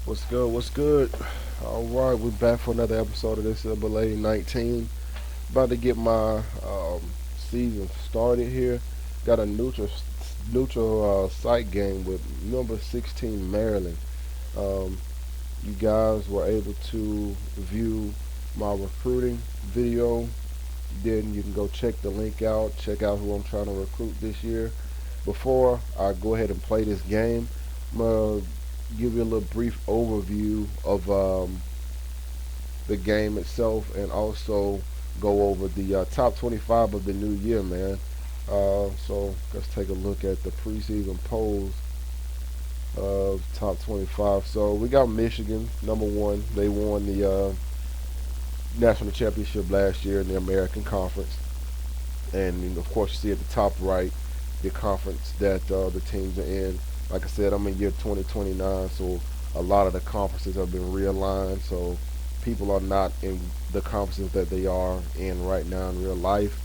What's good? What's good? All right, we're back for another episode of this Belay 19. About to get my season started here. Got a neutral site game with number 16 Maryland. Um, you guys were able to view my recruiting video. Then you can go check the link out. Check out who I'm trying to recruit this year. Before I go ahead and play this game, I'm gonna give you a little brief overview of the game itself, and also go over the top 25 of the new year, man. So let's take a look at the preseason polls of top 25. So we got Michigan, number one. They won the national championship last year in the American Conference. And of course, you see at the top right the conference that the teams are in. Like I said, I'm in year 2029, so a lot of the conferences have been realigned. So people are not in the conferences that they are in right now in real life.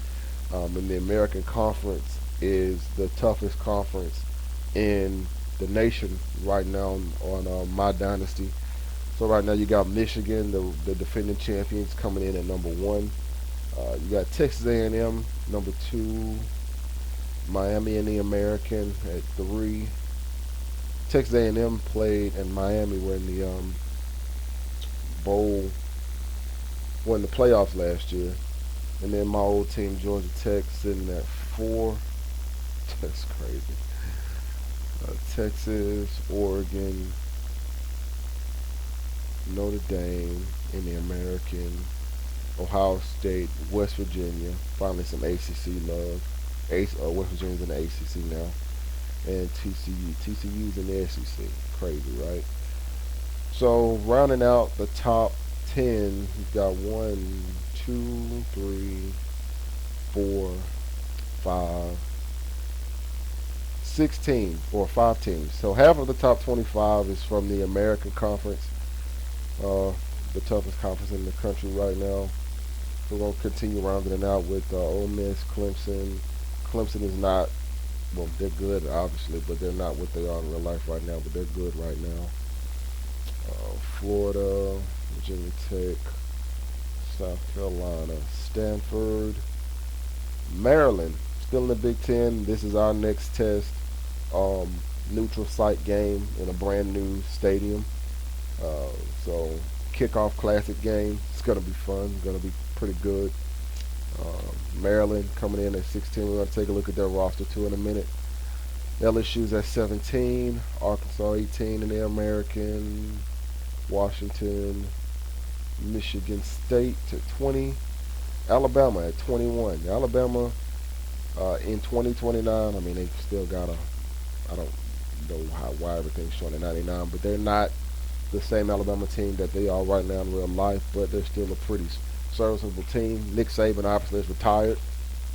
And the American Conference is the toughest conference in the nation right now on my dynasty. So right now you got Michigan, the defending champions, coming in at number one. You got Texas A&M number two, Miami in the American at three. Texas A&M played and Miami were in the bowl, were in the playoffs last year, and then my old team Georgia Tech sitting at four. That's crazy. Texas, Oregon, Notre Dame in the American, Ohio State, West Virginia. Finally, some ACC love. West Virginia's in the ACC now, and TCU. TCU's in the SEC. Crazy, right? So rounding out the top 10, you've got one, two, three, four, five, 16 or five teams. So half of the top 25 is from the American Conference, the toughest conference in the country right now. We're going to continue rounding it out with Ole Miss, Clemson. Clemson is not, well, they're good, obviously, but they're not what they are in real life right now, but they're good right now. Florida, Virginia Tech, South Carolina, Stanford, Maryland, still in the Big Ten. This is our next test. Neutral site game in a brand new stadium. So kickoff classic game. It's gonna be fun. It's gonna be pretty good. Maryland coming in at 16. We're gonna take a look at their roster too in a minute. LSU's at 17. Arkansas 18 in the American. Washington, Michigan State at 20. Alabama at 21. Alabama in 2029. I mean, they still got a. I don't know why everything's showing at 99, but they're not the same Alabama team that they are right now in real life, but they're still a pretty serviceable team. Nick Saban obviously is retired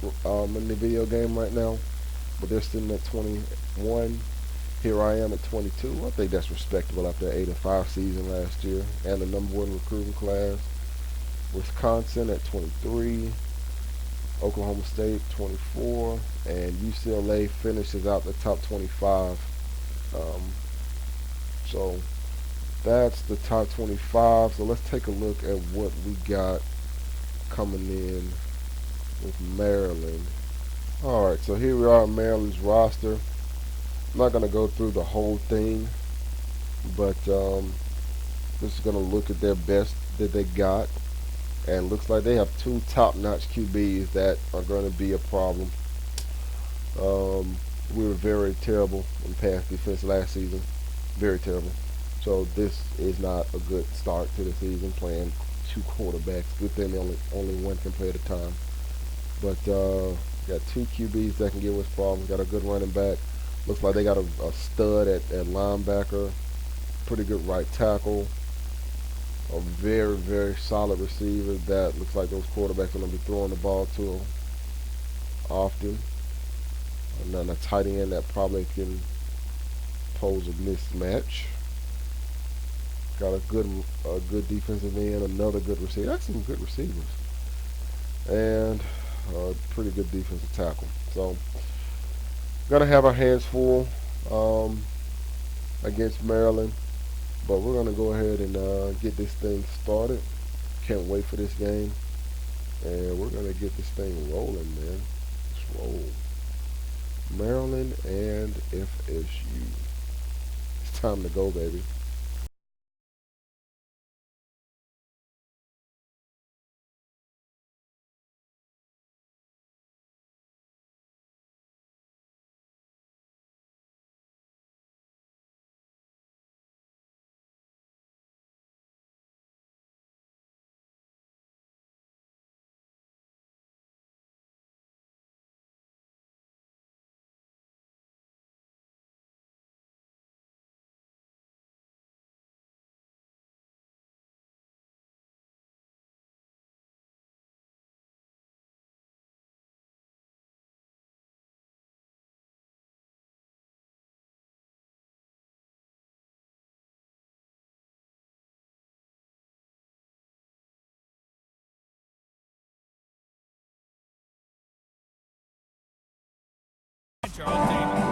in the video game right now, but they're sitting at 21. Here I am at 22. I think that's respectable after an 8-5 season last year and the number one recruiting class. Wisconsin at 23. Oklahoma State 24, and UCLA finishes out the top 25. So that's the top 25. So let's take a look at what we got coming in with Maryland. All right, so here we are, Maryland's roster. I'm not gonna go through the whole thing, but just gonna look at their best that they got. And looks like they have two top-notch QBs that are going to be a problem. We were very terrible in pass defense last season. Very terrible. So this is not a good start to the season, playing two quarterbacks. Good thing only one can play at a time. But got two QBs that can give us problems. Got a good running back. Looks like they got a stud at linebacker. Pretty good right tackle. A very, very solid receiver that looks like those quarterbacks are going to be throwing the ball to him often. And then a tight end that probably can pose a mismatch. Got a good defensive end, another good receiver. That's some good receivers. And a pretty good defensive tackle. So, going to have our hands full against Maryland. But we're gonna go ahead and get this thing started. Can't wait for this game, and we're gonna get this thing rolling, man. Let's roll. Maryland and FSU. It's time to go, baby. Charles Davis.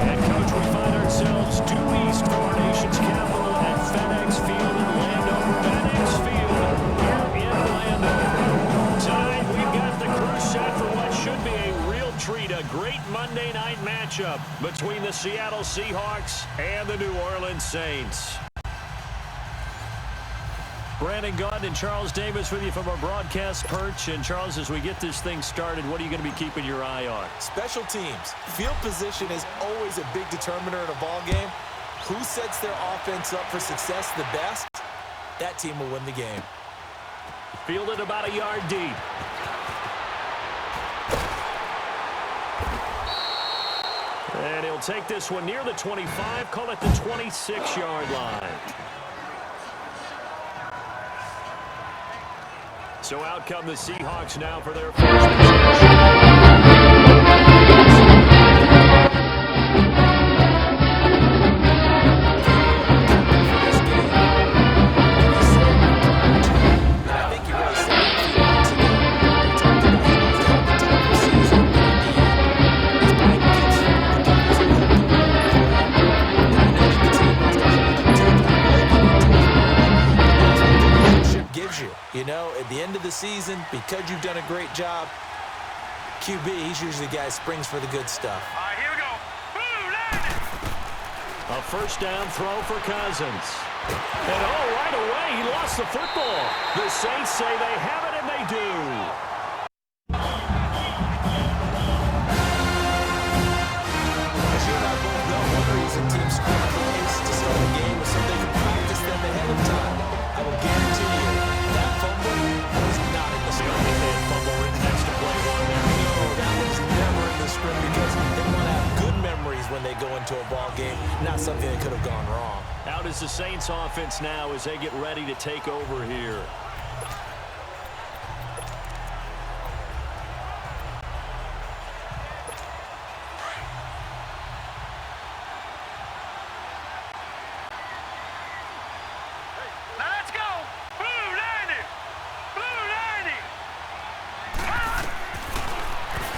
And coach, we find ourselves due east for our nation's capital at FedEx Field in Landover. FedEx Field here in Landover. Tonight we've got the crew set for what should be a real treat, a great Monday night matchup between the Seattle Seahawks and the New Orleans Saints. Brandon Gaudin and Charles Davis with you from our broadcast perch. And Charles, as we get this thing started, what are you going to be keeping your eye on? Special teams. Field position is always a big determiner in a ball game. Who sets their offense up for success the best? That team will win the game. Fielded about a yard deep. And he'll take this one near the 25, call it the 26-yard line. So out come the Seahawks now for their first You know, at the end of the season, because you've done a great job, QB, he's usually the guy who springs for the good stuff. All right, here we go. A first down throw for Cousins. And right away, he lost the football. The Saints say they have it, and they do. As you and I both know, one reason teams score points to start the game is so they can practice them ahead of time. I will guarantee you that fumble was not in the script. Fumble written next to play one there. No, that was never in the script because they want to have good memories when they go into a ball game, not something that could have gone wrong. Out is the Saints offense now as they get ready to take over here.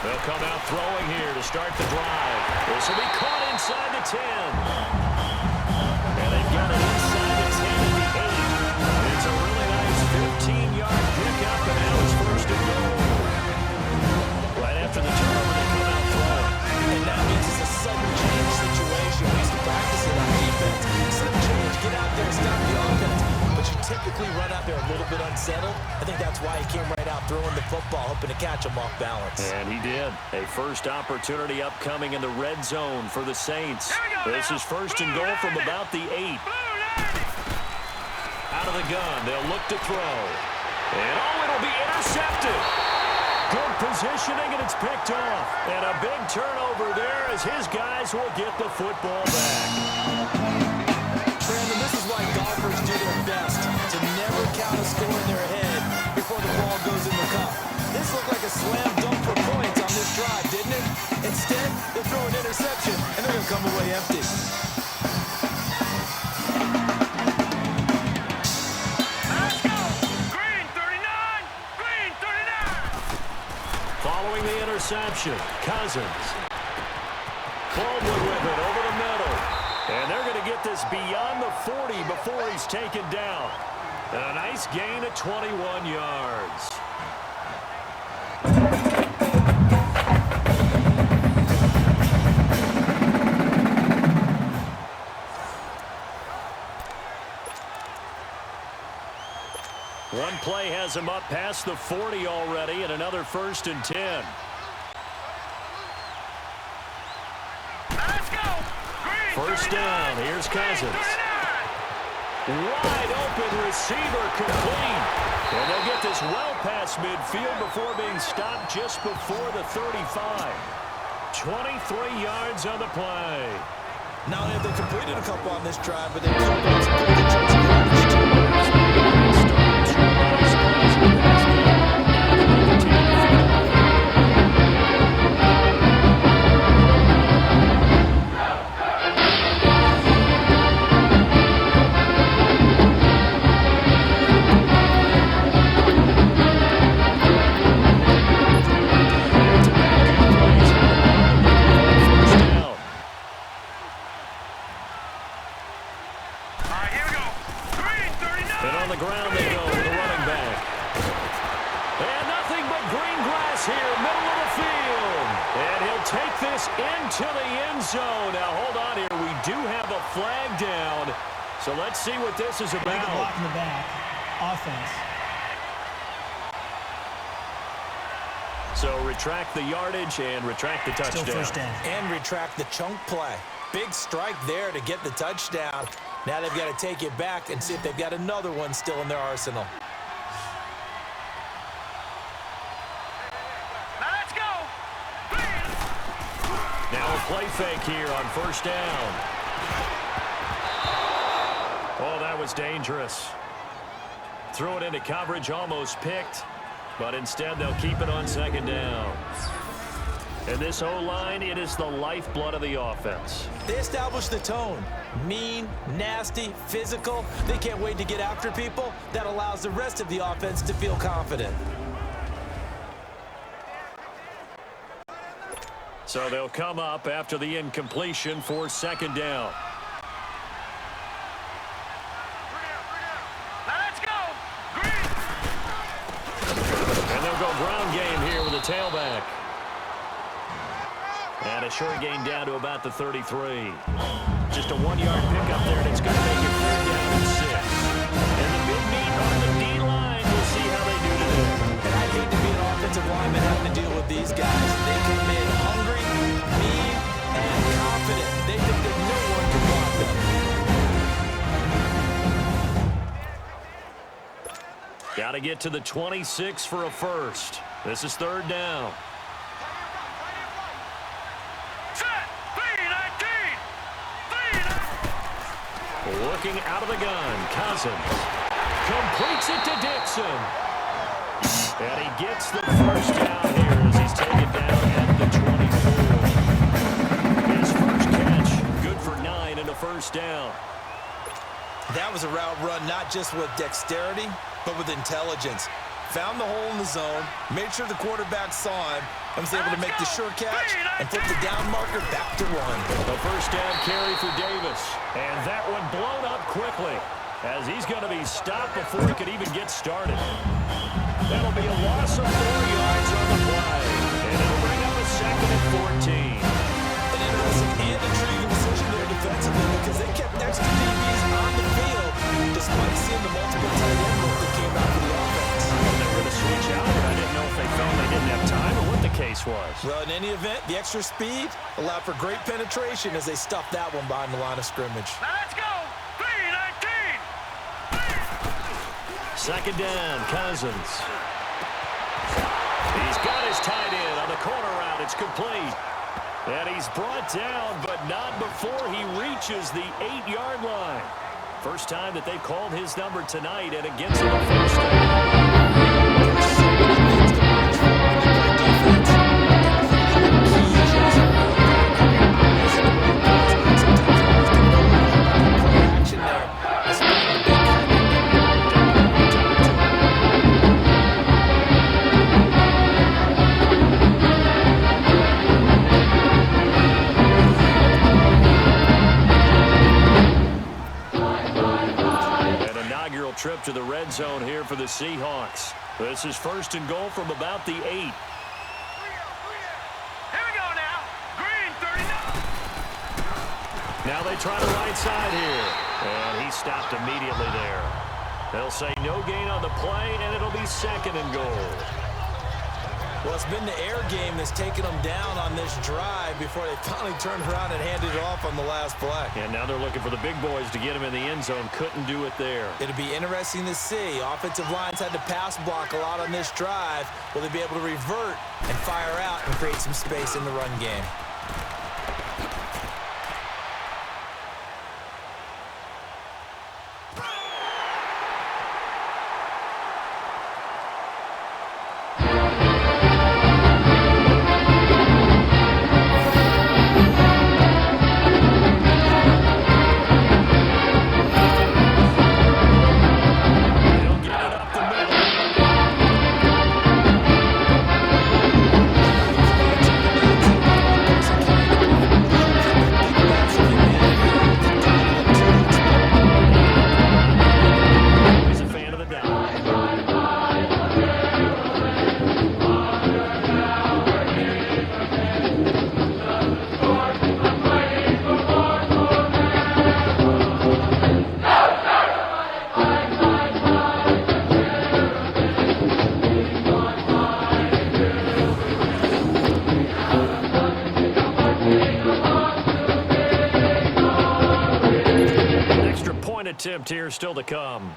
They'll come out throwing here to start the drive. This will be caught inside the 10. And they've got it inside the 10 at the 8. It's a really nice 15-yard pickup, and now it's first and goal. Right after the turnover, they come out throwing. And that means it's a sudden change situation. We used to practice it on defense. Sudden change, get out there, stop the offense. But you typically run out there a little bit unsettled. I think that's why he came right out throwing the football, hoping to catch him off balance. And he did. A first opportunity upcoming in the red zone for the Saints. This is first and goal from about the 8. Out of the gun, they'll look to throw. And it'll be intercepted. Good positioning, and it's picked off. And a big turnover there as his guys will get the football back. Brandon, this is why golfers do their best to never count a score in their head before the ball goes in the cup. This looked like a slam dunk for points on this drive, didn't it? Instead, they throw an interception, and they're going to come away empty. reception. Cousins. Baldwin with it over the middle. And they're going to get this beyond the 40 before he's taken down. And a nice gain of 21 yards. One play has him up past the 40 already, and another 1st and 10. Let's go. First down. Here's Cousins. Wide open receiver complete. And they'll get this well past midfield before being stopped just before the 35. 23 yards on the play. Not only have they completed a couple on this drive, but they pulled out some pretty good chunks of yardage too. So let's see what this is about. Block in the back. Offense. So retract the yardage and retract the touchdown. Still first down. And retract the chunk play. Big strike there to get the touchdown. Now they've got to take it back and see if they've got another one still in their arsenal. Let's go. Now a play fake here on first down. Oh, that was dangerous. Threw it into coverage, almost picked, but instead they'll keep it on second down. And this O-line, it is the lifeblood of the offense. They established the tone. Mean, nasty, physical. They can't wait to get after people. That allows the rest of the offense to feel confident. So they'll come up after the incompletion for second down. Tailback. And a short gain down to about the 33. Just a 1-yard pickup there, and it's going to make it 3rd down and 6. And the big meat on the D-line, we'll see how they do today. And I'd hate to be an offensive lineman having to deal with these guys. They come in hungry, mean, and confident. They think that no one can block them. Got to get to the 26 for a first. This is 3rd down. Set. 3-19. Looking out of the gun. Cousins completes it to Dixon. And he gets the first down here as he's taken down at the 24. His first catch, good for 9 and a first down. That was a route run not just with dexterity, but with intelligence. Found the hole in the zone, made sure the quarterback saw him, and was able to make the sure catch and flip the down marker back to run. The first down carry for Davis. And that one blown up quickly as he's going to be stopped before he could even get started. That'll be a loss of 4 yards on the play. And it'll bring up a 2nd and 14. An interesting and intriguing decision there defensively because they kept extra DBs on the field despite seeing the multiple tight end work that came out of the offense. They were to switch out, but I didn't know if they felt they didn't have time or what the case was. Well, in any event, the extra speed allowed for great penetration as they stuffed that one behind the line of scrimmage. Let's go. 3-19. 2nd down, Cousins. He's got his tight end on the corner route. It's complete. And he's brought down, but not before he reaches the 8-yard line. First time that they've called his number tonight, and it gets him a first to the red zone here for the Seahawks. This is 1st and goal from about the 8. Here we go now. Green 39. Now they try the right side here. And he stopped immediately there. They'll say no gain on the play, and it'll be 2nd and goal. Well, it's been the air game that's taken them down on this drive before they finally turned around and handed it off on the last play. And now they're looking for the big boys to get him in the end zone. Couldn't do it there. It'll be interesting to see. Offensive lines had to pass block a lot on this drive. Will they be able to revert and fire out and create some space in the run game? Attempt here still to come.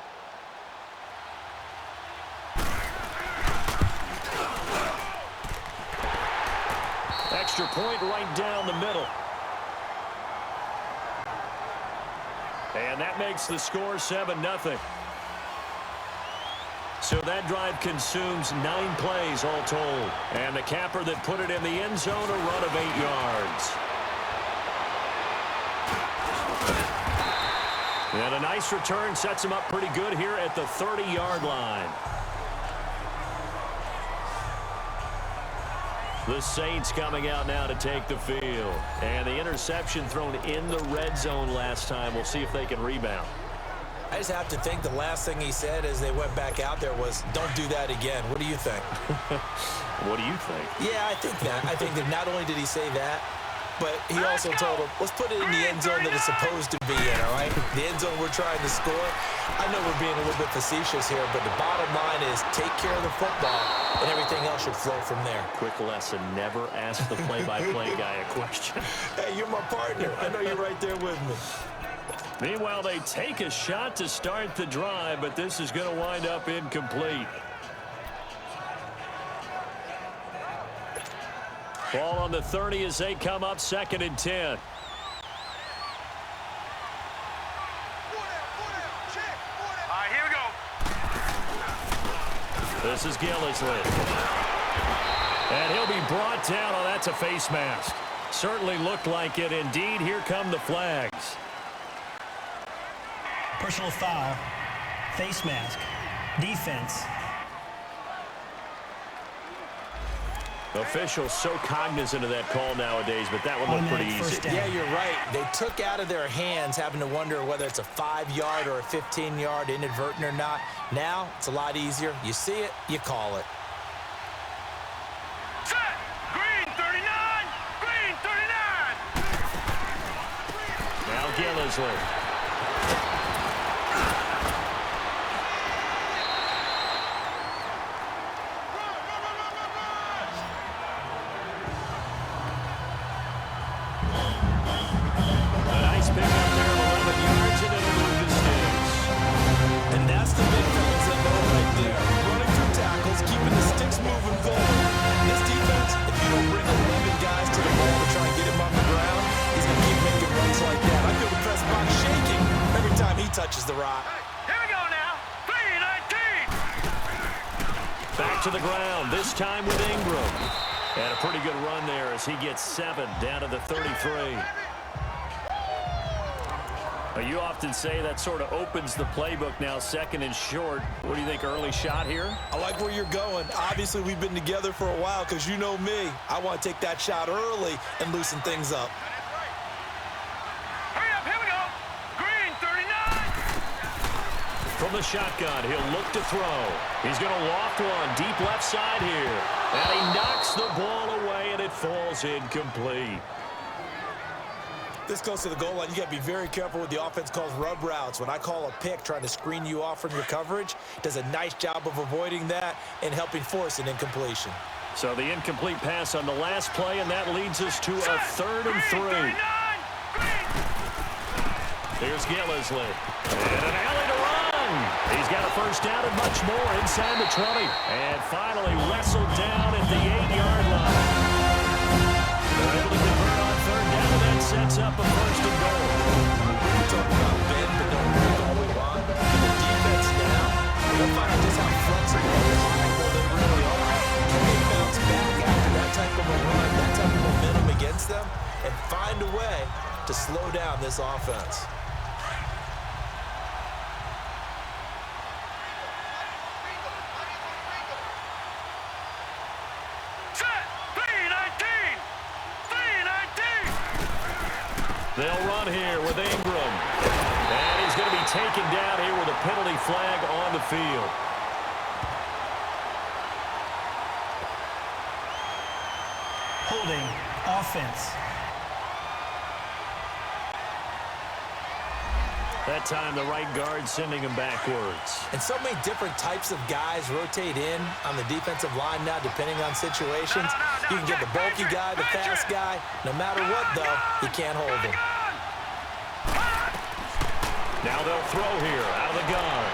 Extra point right down the middle. And that makes the score 7-0. So that drive consumes 9 plays all told. And the capper that put it in the end zone, a run of 8 yards. And a nice return sets him up pretty good here at the 30-yard line. The Saints coming out now to take the field. And the interception thrown in the red zone last time. We'll see if they can rebound. I just have to think the last thing he said as they went back out there was, don't do that again. What do you think? What do you think? Yeah, I think that. I think that not only did he say that, but he also told him, let's put it in the end zone that it's supposed to be in, all right? The end zone we're trying to score. I know we're being a little bit facetious here, but the bottom line is take care of the football, and everything else should flow from there. Quick lesson, never ask the play-by-play guy a question. Hey, you're my partner. I know you're right there with me. Meanwhile, they take a shot to start the drive, but this is going to wind up incomplete. Ball on the 30 as they come up 2nd and 10. Here we go. This is Gillisley. And he'll be brought down. Oh, that's a face mask. Certainly looked like it. Indeed, here come the flags. Personal foul, face mask, defense. Officials so cognizant of that call nowadays, but that one looked pretty easy. Yeah, you're right. They took out of their hands having to wonder whether it's a 5-yard or a 15-yard inadvertent or not. Now, it's a lot easier. You see it, you call it. Set. Green 39. Green 39. Now Gillisley. Touches the rock. Here we go now. 3-19. Back to the ground, this time with Ingram. And a pretty good run there as he gets 7 down to the 33. You often say that sort of opens the playbook now, 2nd and short. What do you think, early shot here? I like where you're going. Obviously, we've been together for a while because you know me. I want to take that shot early and loosen things up. Hurry up. Here we go. Green 39. From the shotgun, he'll look to throw. He's going to loft one deep left side here. And he knocks the ball away, and it falls incomplete. This goes to the goal line. You got to be very careful with the offense calls rub routes. When I call a pick trying to screen you off from your coverage, does a nice job of avoiding that and helping force an incompletion. So the incomplete pass on the last play, and that leads us to a 3rd and 3. Here's Gillisley. And an alley to run. He's got a first down and much more inside the 20. And finally wrestled down at the 8-yard line. They're able to convert on 3rd down, and that sets up a 1st and goal. We talk about bend but don't break all we want. The defense now, we'll find out just how flexible and reliable they really are. Can they bounce back after that type of a run, that type of momentum against them, and find a way to slow down this offense? They'll run here with Ingram. And he's going to be taken down here with a penalty flag on the field. Holding offense. That time the right guard sending him backwards. And so many different types of guys rotate in on the defensive line now, depending on situations. You can get the bulky guy, the fast guy. No matter what, though, you can't hold him. Now they'll throw here out of the gun.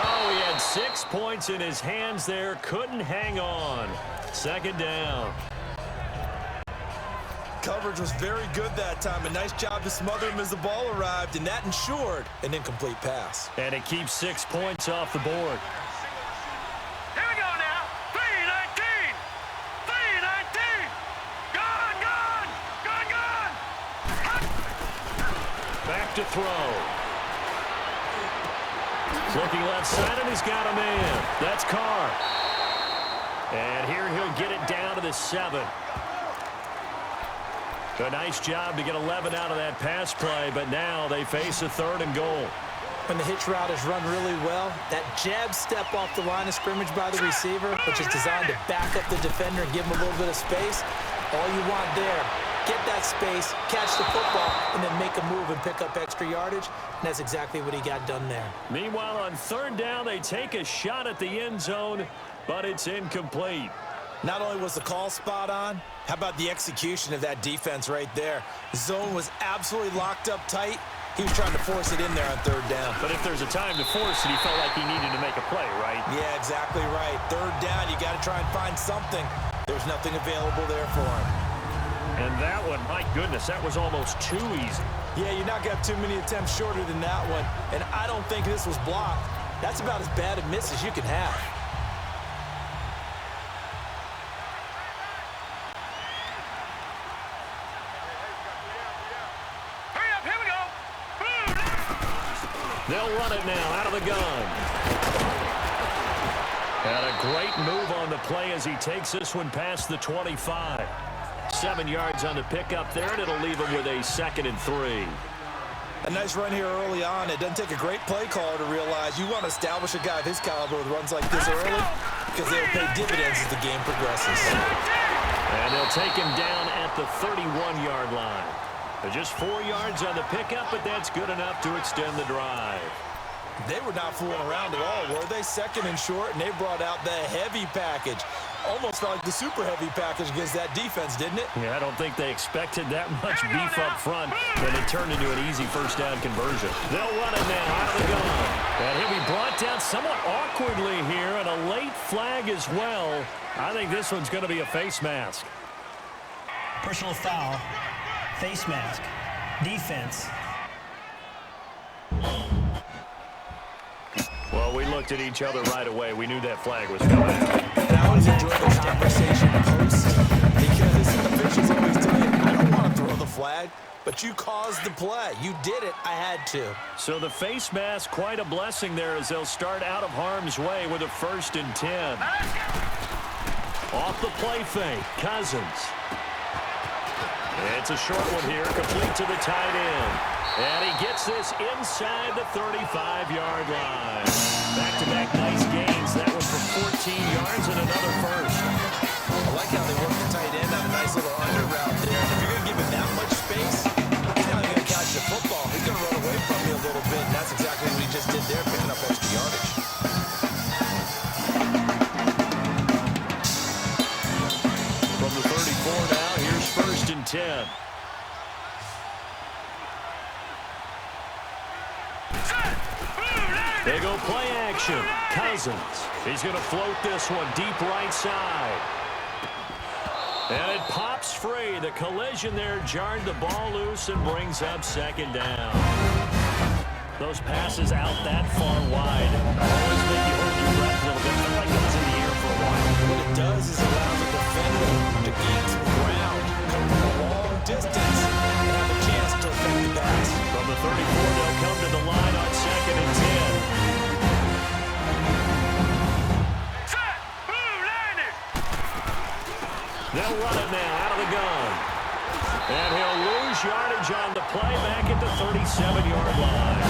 Oh, he had 6 points in his hands there. Couldn't hang on. 2nd down. Coverage was very good that time. A nice job to smother him as the ball arrived, and that ensured an incomplete pass. And it keeps 6 points off the board. Here we go now. 3-19. 3-19. Gone. Back to throw. Looking left side, and he's got a man. That's Carr. And here he'll get it down to the 7. A nice job to get 11 out of that pass play, but now they face a 3rd and goal. When the hitch route is run really well, that jab step off the line of scrimmage by the receiver, which is designed to back up the defender and give him a little bit of space, all you want there, get that space, catch the football, and then make a move and pick up extra yardage, and that's exactly what he got done there. Meanwhile, on 3rd down, they take a shot at the end zone, but it's incomplete. Not only was the call spot on, how about the execution of that defense right there? The zone was absolutely locked up tight. He was trying to force it in there on 3rd down. But if there's a time to force it, he felt like he needed to make a play, right? Yeah, exactly right. 3rd down, you got to try and find something. There's nothing available there for him. And that one, my goodness, that was almost too easy. Yeah, you not got too many attempts shorter than that one. And I don't think this was blocked. That's about as bad a miss as you can have. They'll run it now out of the gun. And a great move on the play as he takes this one past the 25. 7 yards on the pickup there, and it'll leave him with a 2nd and 3. A nice run here early on. It doesn't take a great play caller to realize you want to establish a guy of his caliber with runs like this early because they'll pay dividends as the game progresses. And they'll take him down at the 31-yard line. Just 4 yards on the pickup, but that's good enough to extend the drive. They were not fooling around at all, were they? 2nd and short, and they brought out the heavy package. Almost felt like the super heavy package against that defense, didn't it? Yeah, I don't think they expected that much beef up front when it turned into an easy 1st down conversion. They'll run it now out of the gun. And he'll be brought down somewhat awkwardly here, and a late flag as well. I think this one's going to be a face mask. Personal foul. Face mask. Defense. Well, we looked at each other right away. We knew that flag was coming. And I always enjoy the conversation post because officials always tell you, I don't want to throw the flag, but you caused the play. You did it. I had to. So the face mask, quite a blessing there as they'll start out of harm's way with a 1st and 10. Off the play fake, Cousins. And It's a short one here, complete to the tight end. And he gets this inside the 35-yard line. Back-to-back nice gains. That one for 14 yards and another first. I like how they work the tight end on a nice little under route there. If you're going to give him that much space, he's not going to catch the football. He's going to run away from you a little bit, and that's exactly what he just did there, picking up extra yardage. From the 34 now, here's 1st and 10. They go play action. Cousins. He's going to float this one deep right side. And it pops free. The collision there jarred the ball loose and brings up 2nd down. Those passes out that far wide always make you hold your breath a little bit. Felt like it was in the air for a while. What it does is allow the defender to gain some ground, come from a long distance, and have a chance to affect the pass. From the 34, they'll come to the line on 2nd and 10. They'll run it now out of the gun. And he'll lose yardage on the play back at the 37-yard line.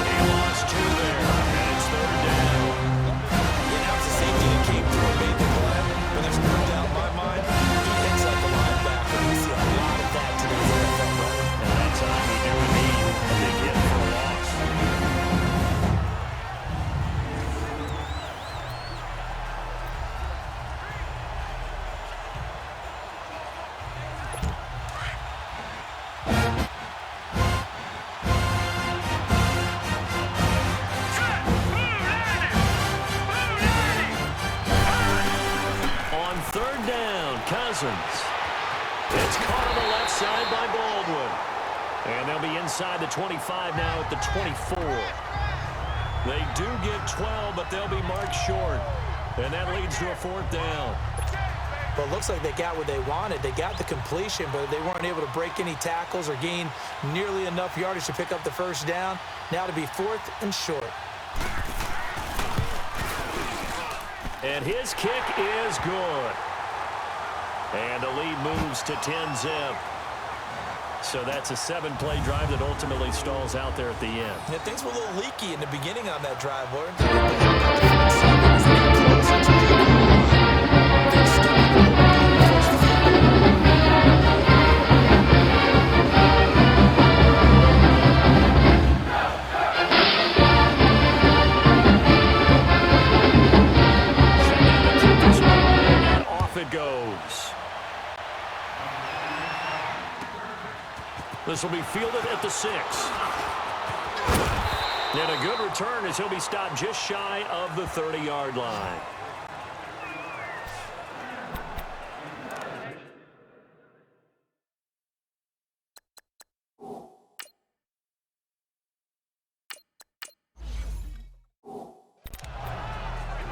He lost 2 there, and it's 3rd down. Yeah, that was a safety that came through and made the play. But there's no doubt in my mind, he hits like a linebacker. We see a lot of that today in the NFL, right? And that time we do indeed a big hit for a loss. It's caught on the left side by Baldwin. And they'll be inside the 25 now at the 24. They do get 12, but they'll be marked short. And that leads to a 4th down. But it looks like they got what they wanted. They got the completion, but they weren't able to break any tackles or gain nearly enough yardage to pick up the 1st down. Now to be 4th and short. And his kick is good. And the lead moves to 10-zip. So that's a 7-play drive that ultimately stalls out there at the end. Yeah, things were a little leaky in the beginning on that drive, Warren. And off it goes. This will be fielded at the 6. And a good return as he'll be stopped just shy of the 30-yard line.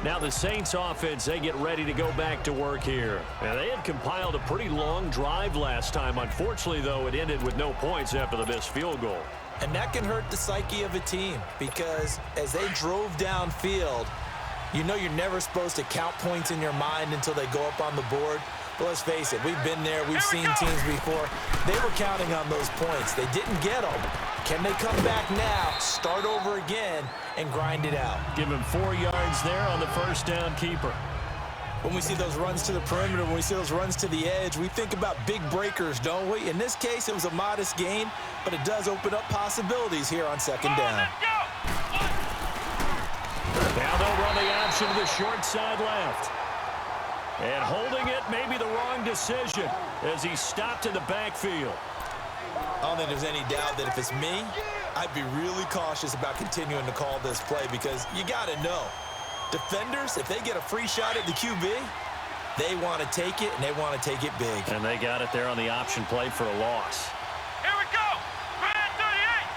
Now the Saints offense, they get ready to go back to work here. And they had compiled a pretty long drive last time. Unfortunately, though, it ended with no points after the missed field goal. And that can hurt the psyche of a team because as they drove downfield, you know you're never supposed to count points in your mind until they go up on the board. But let's face it, we've been there, we've seen teams before. They were counting on those points. They didn't get them. Can they come back now, start over again, and grind it out? Give him 4 yards there on the 1st down keeper. When we see those runs to the perimeter, when we see those runs to the edge, we think about big breakers, don't we? In this case, it was a modest gain, but it does open up possibilities here on 2nd down. Now they'll run the option to the short side left. And holding it may be the wrong decision as he's stopped in the backfield. I don't think there's any doubt that if it's me, I'd be really cautious about continuing to call this play because you got to know, defenders, if they get a free shot at the QB, they want to take it, and they want to take it big. And they got it there on the option play for a loss. Here we go. Grand 38.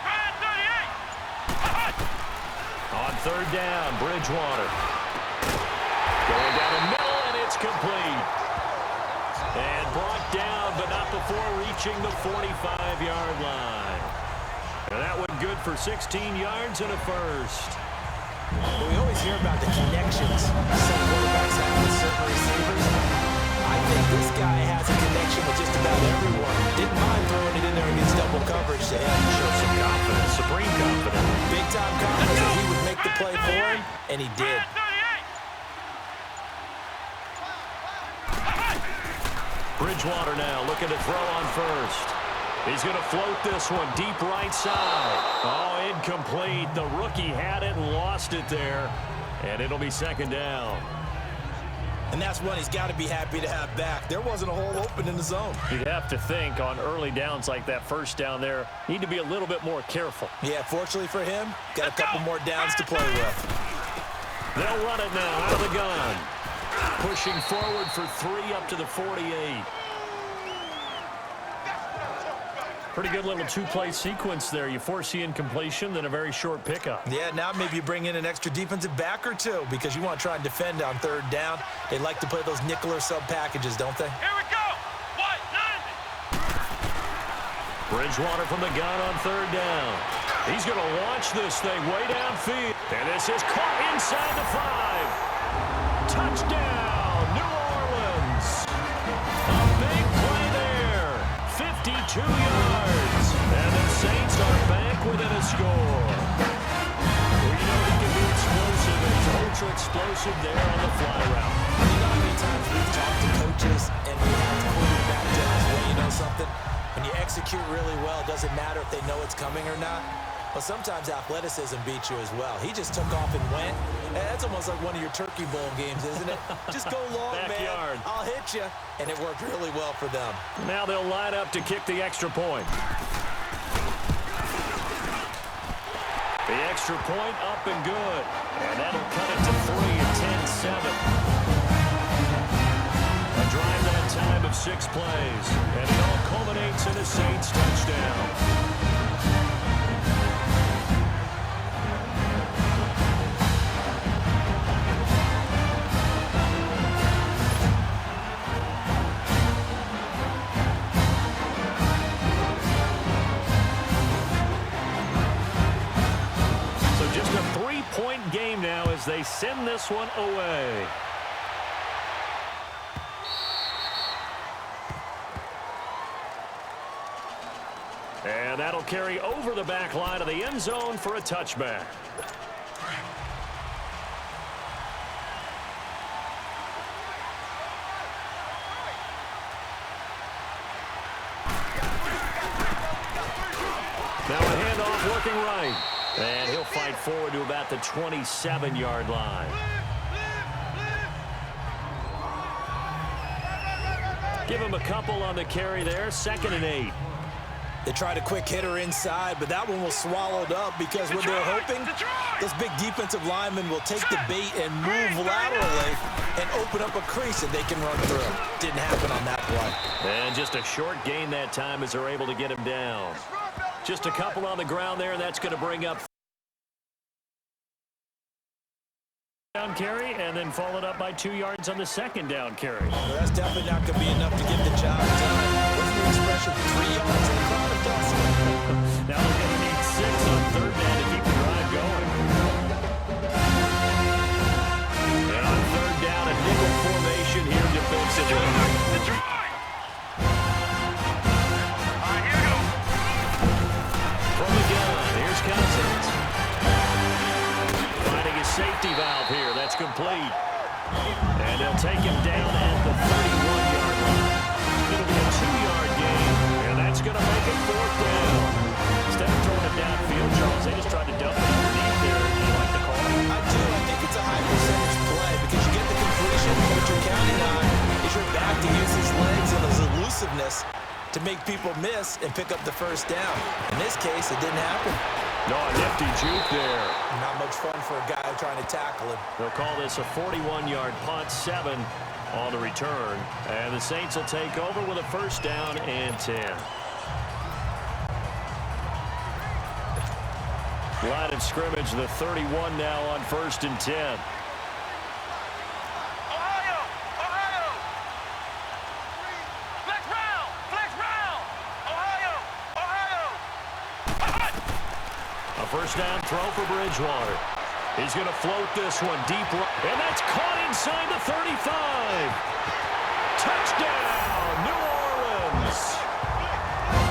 Grand 38. On 3rd down, Bridgewater. Going down the middle, and it's complete. And brought down, but not before reaching the 45-yard line. And that one good for 16 yards and a first. Well, we always hear about the connections some quarterbacks have with certain receivers. I think this guy has a connection with just about everyone. kudos to him. Shows some confidence, supreme confidence. Big-time confidence that he would make the play for him, and he did. Bridgewater now looking to throw on first. He's going to float this one deep right side. Oh, incomplete. The rookie had it and lost it there. And it'll be second down. And that's one he's got to be happy to have back. There wasn't a hole open in the zone. You'd have to think on early downs like that first down there, need to be a little bit more careful. Yeah, fortunately for him, got a couple more downs to play with. They'll run it now out of the gun. Pushing forward for 3 up to the 48. Pretty good little two-play sequence there. You force the incompletion, then a very short pickup. Yeah, now maybe you bring in an extra defensive back or two because you want to try and defend on third down. They like to play those nickel or sub packages, don't they? Here we go. What? Bridgewater from the gun on third down. He's going to launch this thing way downfield. And this is caught inside the 5. Touchdown, New Orleans. A big play there. 52 yards. And the Saints are back within a score. We know he can be explosive, and he's ultra explosive there on the fly route. You know how many times we've talked to coaches and we have to quarterback tell us, well, you know something? When you execute really well, it doesn't matter if they know it's coming or not. Well, sometimes athleticism beats you as well. He just took off and went. That's almost like one of your Turkey Bowl games, isn't it? Just go long, Backyard. man. I'll hit you. And it worked really well for them. Now they'll line up to kick the extra point. The extra point up and good. And that'll cut it to 3 at 10-7. A drive that time of 6 plays. And it all culminates in a Saints touchdown. Game now as they send this one away. And that'll carry over the back line of the end zone for a touchback. Now a handoff looking right. And he'll fight forward to about the 27-yard line. Give him a couple on the carry there. 2nd and 8. They tried a quick hitter inside, but that one was swallowed up because what they're hoping, those big defensive linemen will take the bait and move laterally and open up a crease that they can run through. Didn't happen on that play. And just a short gain that time as they're able to get him down. Just a couple on the ground there, and that's going to bring up down carry, and then followed up by 2 yards on the 2nd down carry. Well, that's definitely not going to be enough to get the job done. What's the expression? 3 yards in the crowd of dust. Now they're going to need 6 on third down to keep the drive going. And on third down, a nickel formation here defensively. From the gun, here's Cousins. Finding his safety valve here. That's complete. And they'll take him down at the 31-yard line. It'll be a 2-yard gain, and that's going to make it 4th down. Instead of throwing it downfield, Charles, they just tried to dump it underneath there. Do you like the call? I do. I think it's a high percentage play because you get the completion. What you're counting on is your back to use his legs and his elusiveness to make people miss and pick up the first down. In this case, it didn't happen. No, a nifty juke there. Not much fun for a guy trying to tackle him. They'll call this a 41-yard punt, 7 on the return. And the Saints will take over with a 1st down and 10. Line of scrimmage, the 31 now on 1st and 10. First down throw for Bridgewater. He's going to float this one deep, and that's caught inside the 35. Touchdown, New Orleans.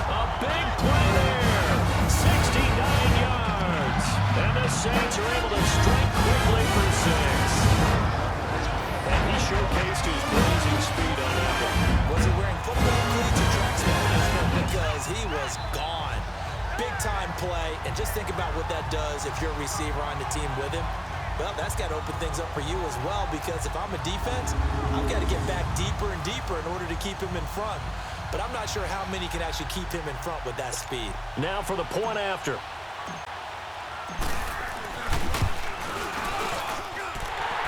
A big play there. Saints are able to strike quickly for 6. And he showcased his blazing speed on that one. Was he wearing football cleats or track spanners? Because he was gone. Big-time play, and just think about what that does if you're a receiver on the team with him. Well, that's got to open things up for you as well, because if I'm a defense, I've got to get back deeper and deeper in order to keep him in front. But I'm not sure how many can actually keep him in front with that speed. Now for the point after.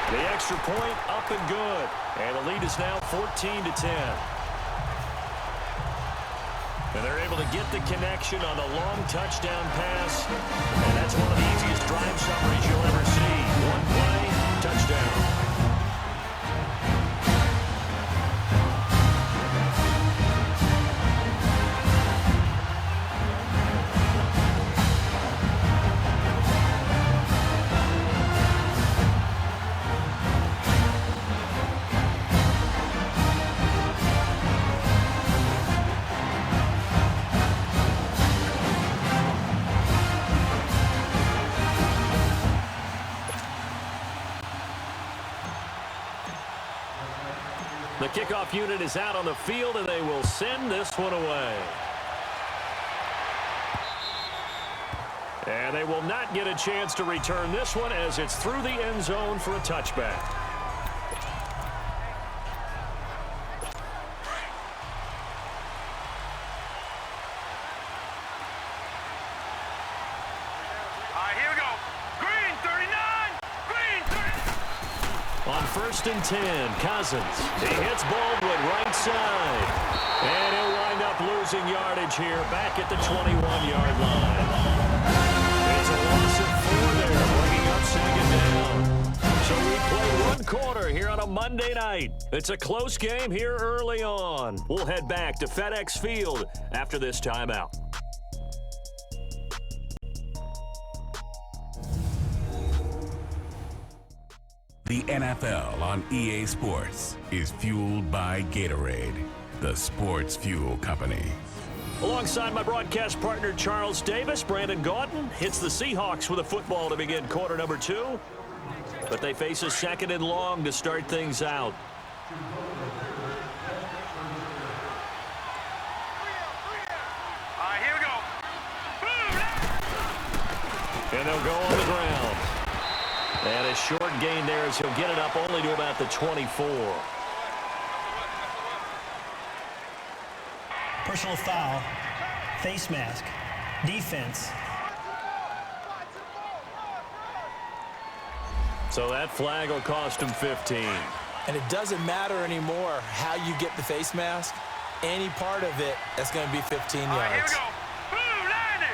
The extra point up and good. And the lead is now 14-10. And they're able to get the connection on the long touchdown pass. And that's one of the easiest drive summaries you'll ever see. One play, touchdown. The kickoff unit is out on the field, and they will send this one away. And they will not get a chance to return this one as it's through the end zone for a touchback. Here we go. Green 39. Green 39. On 1st and 10, Cousins. He hits Baldwin right side. And he'll wind up losing yardage here back at the 21-yard line. It's a loss of 4 there, bringing up 2nd down. So we play 1 quarter here on a Monday night. It's a close game here early on. We'll head back to FedEx Field after this timeout. The NFL on EA Sports is fueled by Gatorade, the sports fuel company. Alongside my broadcast partner Charles Davis, Brandon Gaudin hits the Seahawks with a football to begin quarter number 2. But they face a 2nd and long to start things out. Here we go. And they'll go on the ground. And a short gain there as he'll get it up only to about the 24. Personal foul, face mask, defense. So that flag will cost him 15. And it doesn't matter anymore how you get the face mask. Any part of it, that's going to be 15 yards. Here we go. Blue 90.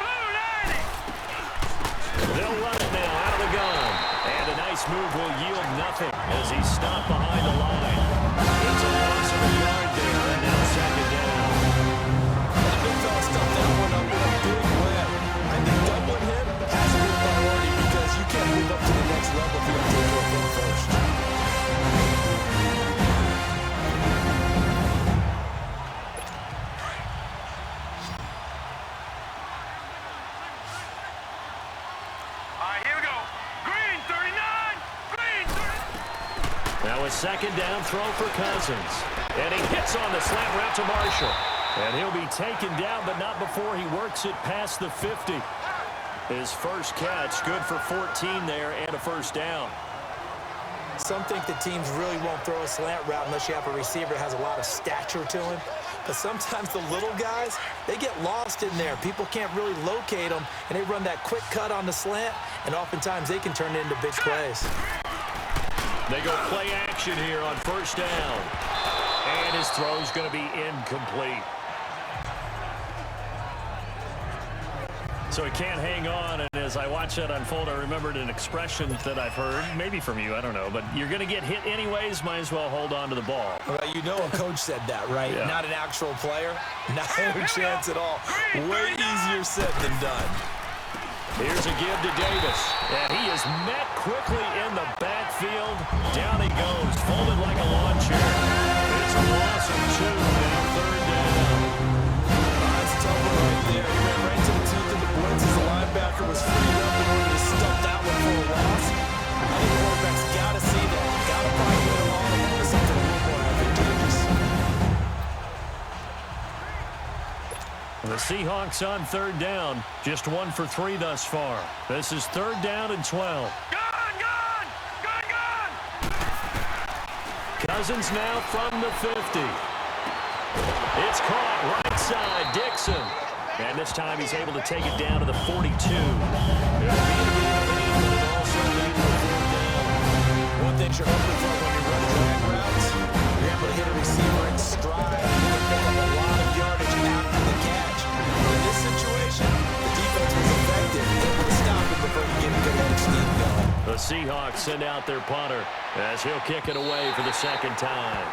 Blue 90. They'll run it now out of the gun. And a nice move will yield nothing as he's stopped behind the line. It's a loss of a yard there, and now 2nd down. And the big fella stuffed that one up in a big way. I think doubling him has to be a priority because you can't move up to the next level if you don't take care of him first. Here we go. Green 39. Green 39. Now a 2nd down throw for Cousins. And he hits on the slant route to Marshall. And he'll be taken down, but not before he works it past the 50. His first catch, good for 14 there and a 1st down. Some think the teams really won't throw a slant route unless you have a receiver that has a lot of stature to him. But sometimes the little guys, they get lost in there. People can't really locate them, and they run that quick cut on the slant, and oftentimes they can turn it into big plays. They go play action here on 1st down. And his throw's going to be incomplete. So he can't hang on, and as I watch that unfold, I remembered an expression that I've heard, maybe from you, I don't know, but you're going to get hit anyways, might as well hold on to the ball. Well, you know a coach said that, right? Yeah. Not an actual player. No chance at all. Way easier said than done. Here's a give to Davis, and he is met quickly in the backfield. Down he goes, folded like a lawn chair. It's a loss of 2, now 3rd down. That's a tough one right there. He ran right to the teeth of the blitz as the linebacker was freed up in order to The Seahawks on third down, just 1 for 3 thus far. This is 3rd down and 12. Gone! Cousins now from the 50. It's caught right side, Dixon. And this time he's able to take it down to the 42. It'll be a but it also leads to a 4th down. One thing you're hoping for when you run drag routes, you're able to hit a receiver in stride and pick up a lot of yardage after the catch. But in this situation, the defense was effective, able to stop him before he get a good head of steam going. The Seahawks send out their punter as he'll kick it away for the 2nd time.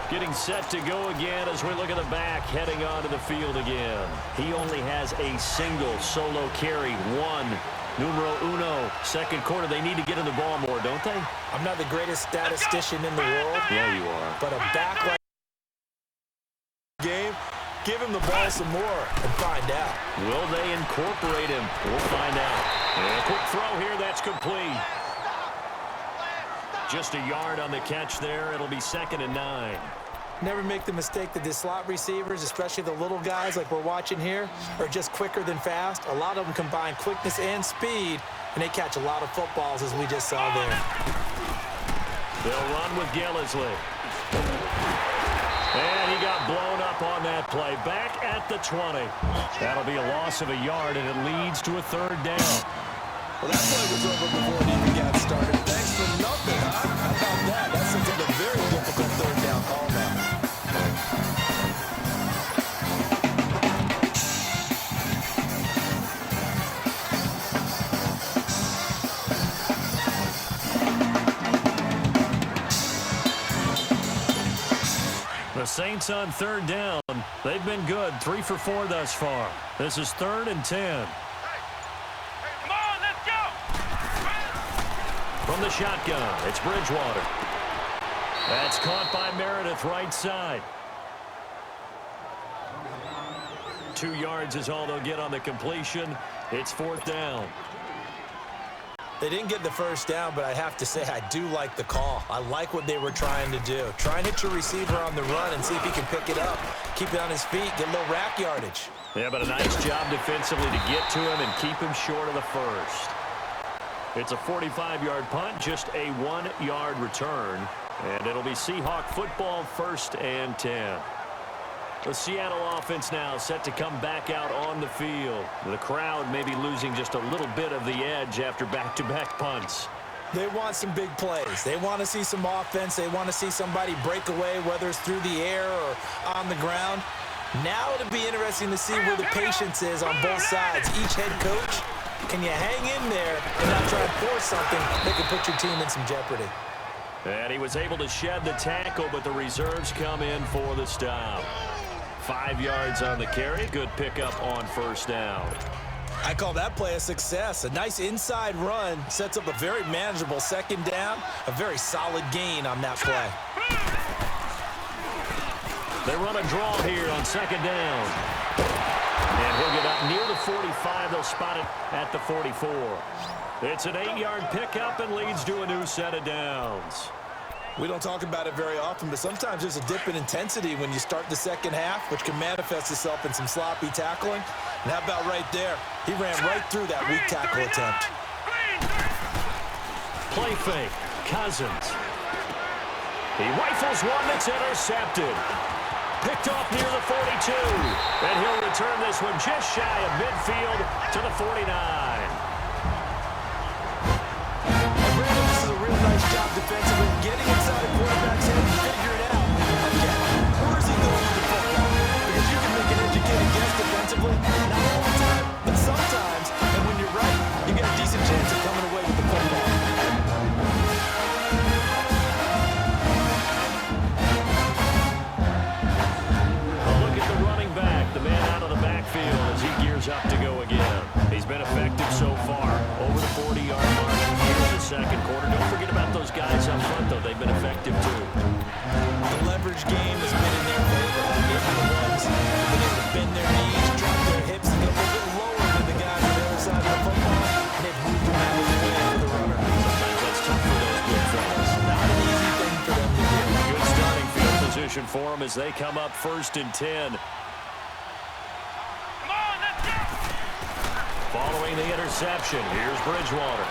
Getting set to go again as we look at the back, heading onto the field again. He only has a single solo carry, 1. Numero uno, 2nd quarter. They need to get in the ball more, don't they? I'm not the greatest statistician in the world. Yeah, you are. But a back like game, give him the ball some more and find out. Will they incorporate him? We'll find out. And a quick throw here, that's complete. Just a yard on the catch there. It'll be 2nd and 9. Never make the mistake that the slot receivers, especially the little guys like we're watching here, are just quicker than fast. A lot of them combine quickness and speed, and they catch a lot of footballs, as we just saw there. They'll run with Gillisley. And he got blown up on that play. Back at the 20. That'll be a loss of a yard, and it leads to a 3rd down. Well, that play was over before it even got started. Thanks for nothing, huh? How about that? That seems like a very difficult 3rd down call now. The Saints on 3rd down. They've been good, 3 for 4 thus far. This is 3rd and 10. Come on, let's go! From the shotgun, it's Bridgewater. That's caught by Meredith right side. 2 yards is all they'll get on the completion. It's 4th down. They didn't get the 1st down, but I have to say I do like the call. I like what they were trying to do. Try and hit your receiver on the run and see if he can pick it up. Keep it on his feet, get a little rack yardage. Yeah, but a nice job defensively to get to him and keep him short of the 1st. It's a 45-yard punt, just a 1-yard return. And it'll be Seahawk football, 1st and 10. The Seattle offense now set to come back out on the field. The crowd may be losing just a little bit of the edge after back-to-back punts. They want some big plays. They want to see some offense. They want to see somebody break away, whether it's through the air or on the ground. Now it'll be interesting to see where the patience is on both sides. Each head coach, can you hang in there and not try and force something that could put your team in some jeopardy? And he was able to shed the tackle, but the reserves come in for the stop. 5 yards on the carry. Good pickup on 1st down. I call that play a success. A nice inside run sets up a very manageable 2nd down. A very solid gain on that play. They run a draw here on 2nd down. And he'll get up near the 45. They'll spot it at the 44. It's an 8-yard pickup and leads to a new set of downs. We don't talk about it very often, but sometimes there's a dip in intensity when you start the 2nd half, which can manifest itself in some sloppy tackling. And how about right there? He ran right through that weak tackle attempt. Play fake. Cousins. He rifles one that's intercepted. Picked off near the 42. And he'll return this one just shy of midfield to the 49. Nice job defensively, getting inside a quarterback's head and figure it out. Okay, where's he going with the football? Because you can make an educated guess defensively, not all the time, but sometimes. And when you're right, you get a decent chance of coming away with the football. A look at the running back, the man out of the backfield as he gears up to go again. He's been effective so far, over the 40-yard mark here in the 2nd quarter. Don't forget about those guys up front, though. They've been effective, too. The leverage game has been in their favor. They've been the ones who've been able to bend their knees, drop their hips, and get a little bit lower than the guys on the other side of the football, and they've moved them out of the way for the runner. Sometimes that's tough for those big fellas. Not an easy thing for them to do. Good starting field position for them as they come up 1st and 10. Come on, let's go! Following the interception, here's Bridgewater.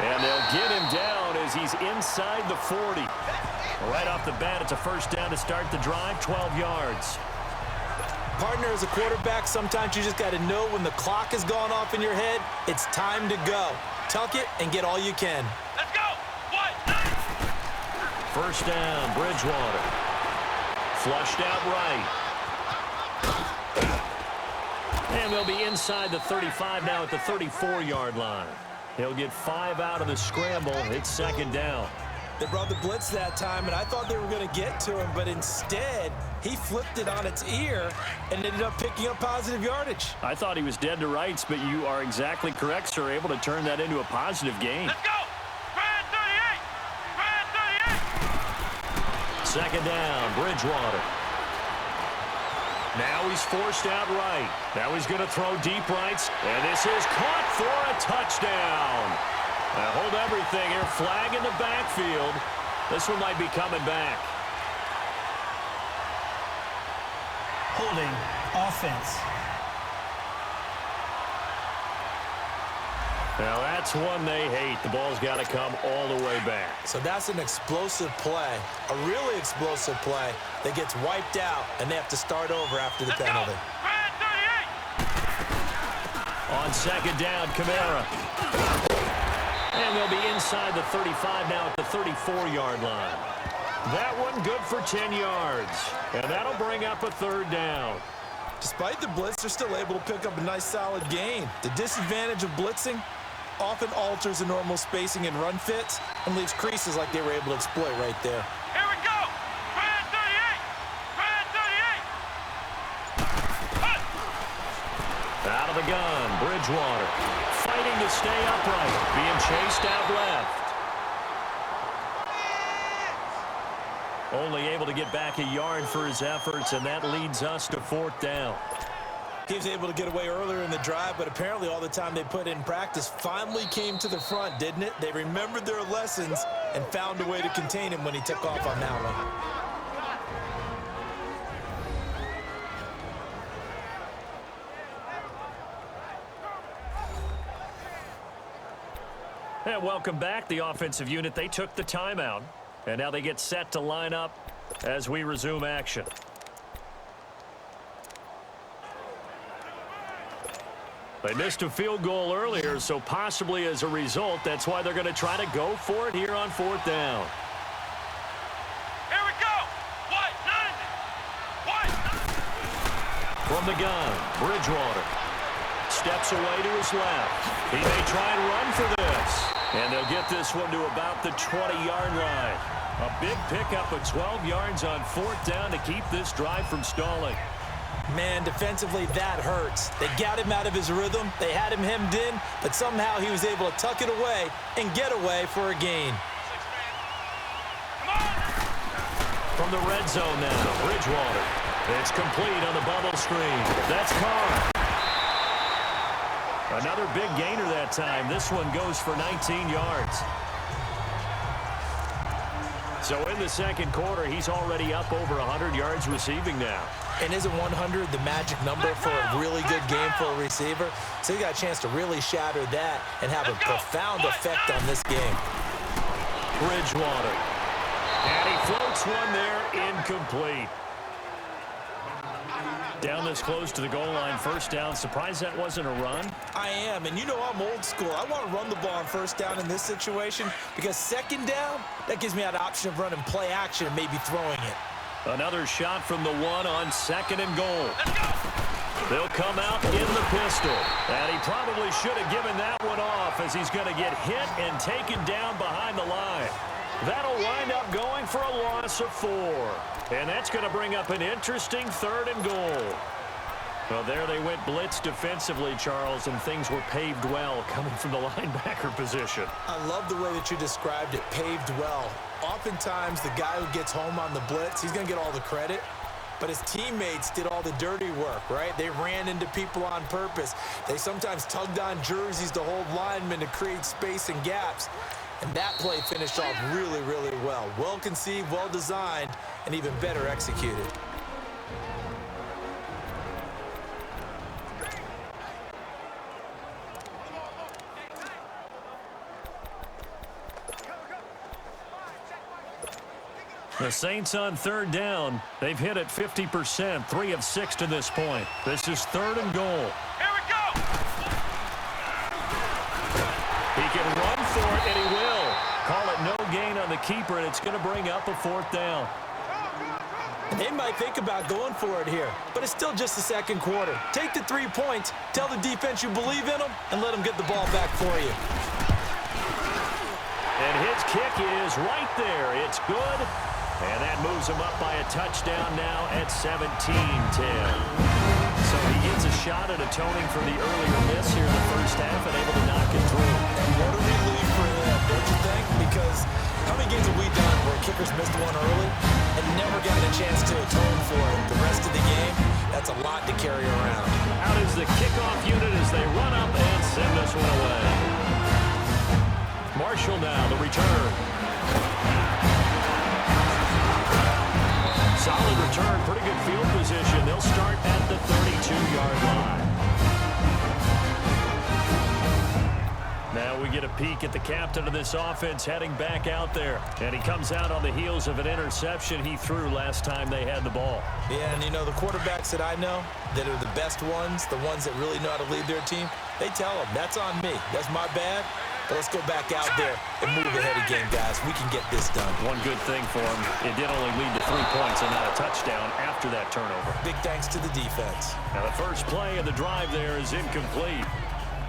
And they'll get him down as he's inside the 40. Right off the bat, it's a 1st down to start the drive, 12 yards. Partner, as a quarterback, sometimes you just got to know when the clock has gone off in your head, it's time to go. Tuck it and get all you can. Let's go! 1st down, Bridgewater. Flushed out right. And they'll be inside the 35 now at the 34-yard line. He'll get 5 out of the scramble. It's 2nd down. They brought the blitz that time, and I thought they were going to get to him, but instead, he flipped it on its ear and ended up picking up positive yardage. I thought he was dead to rights, but you are exactly correct, sir. Able to turn that into a positive gain. Let's go! Grand 38! Grand 38! 2nd down, Bridgewater. Now he's forced out right. Now he's going to throw deep rights, and this is caught for a touchdown. Now hold everything here. Flag in the backfield. This one might be coming back. Holding offense. Now that's one they hate. The ball's got to come all the way back. So that's an explosive play, a really explosive play that gets wiped out, and they have to start over after the penalty. Grand 38! On 2nd down, Kamara. And they'll be inside the 35 now at the 34-yard line. That one good for 10 yards. And that'll bring up a 3rd down. Despite the blitz, they're still able to pick up a nice solid gain. The disadvantage of blitzing often alters the normal spacing and run fits and leaves creases like they were able to exploit right there. Here we go! Grand 38! Grand 38! Out of the gun, Bridgewater. Fighting to stay upright. Being chased out left. Only able to get back a yard for his efforts, and that leads us to 4th down. He was able to get away earlier in the drive, but apparently all the time they put in practice finally came to the front, didn't it? They remembered their lessons and found a way to contain him when he took off on that one. And welcome back, the offensive unit. They took the timeout, and now they get set to line up as we resume action. They missed a field goal earlier, so possibly as a result, that's why they're going to try to go for it here on 4th down. Here we go! From the gun, Bridgewater steps away to his left. He may try and run for this. And they'll get this one to about the 20-yard line. A big pickup of 12 yards on 4th down to keep this drive from stalling. Man, defensively, that hurts. They got him out of his rhythm. They had him hemmed in, but somehow he was able to tuck it away and get away for a gain. From the red zone now, Bridgewater. It's complete on the bubble screen. That's Carr. Another big gainer that time. This one goes for 19 yards. So in the 2nd quarter, he's already up over 100 yards receiving now. And isn't 100 the magic number for a really good game for a receiver? So he got a chance to really shatter that and have a profound effect on this game. Bridgewater. And he floats one there, incomplete. Down this close to the goal line, 1st down. Surprised that wasn't a run? I am, and you know I'm old school. I want to run the ball on 1st down in this situation because 2nd down, that gives me that option of running play action and maybe throwing it. Another shot from the 1 on 2nd and goal. They'll come out in the pistol. And he probably should have given that one off as he's going to get hit and taken down behind the line. That'll wind up going for a loss of 4. And that's going to bring up an interesting 3rd and goal. Well, there they went blitz defensively, Charles, and things were paved well coming from the linebacker position. I love the way that you described it, paved well. Oftentimes, the guy who gets home on the blitz, he's going to get all the credit. But his teammates did all the dirty work, right? They ran into people on purpose. They sometimes tugged on jerseys to hold linemen to create space and gaps. And that play finished off really, really well. Well conceived, well designed, and even better executed. The Saints on third down. They've hit it 50%, 3 of 6 to this point. This is 3rd and goal. Here we go! He can run for it, and he will. Call it no gain on the keeper, and it's going to bring up a 4th down. They might think about going for it here, but it's still just the second quarter. Take the 3 points, tell the defense you believe in them, and let them get the ball back for you. And his kick is right there. It's good. And that moves him up by a touchdown now at 17-10. So he gets a shot at atoning for the earlier miss here in the first half and able to knock it through. And what a relief for him, don't you think? Because how many games have we done where kickers missed one early and never gotten a chance to atone for it the rest of the game? That's a lot to carry around. Out is the kickoff unit as they run up and send this one away. Marshall now, the return. Solid return, pretty good field position. They'll start at the 32-yard line. Now we get a peek at the captain of this offense heading back out there. And he comes out on the heels of an interception he threw last time they had the ball. Yeah, and you know, the quarterbacks that I know that are the best ones, the ones that really know how to lead their team, they tell them, that's on me. That's my bad. But let's go back out there and move ahead again, guys. We can get this done. One good thing for him, it did only lead to 3 points and not a touchdown after that turnover. Big thanks to the defense. Now the first play of the drive there is incomplete.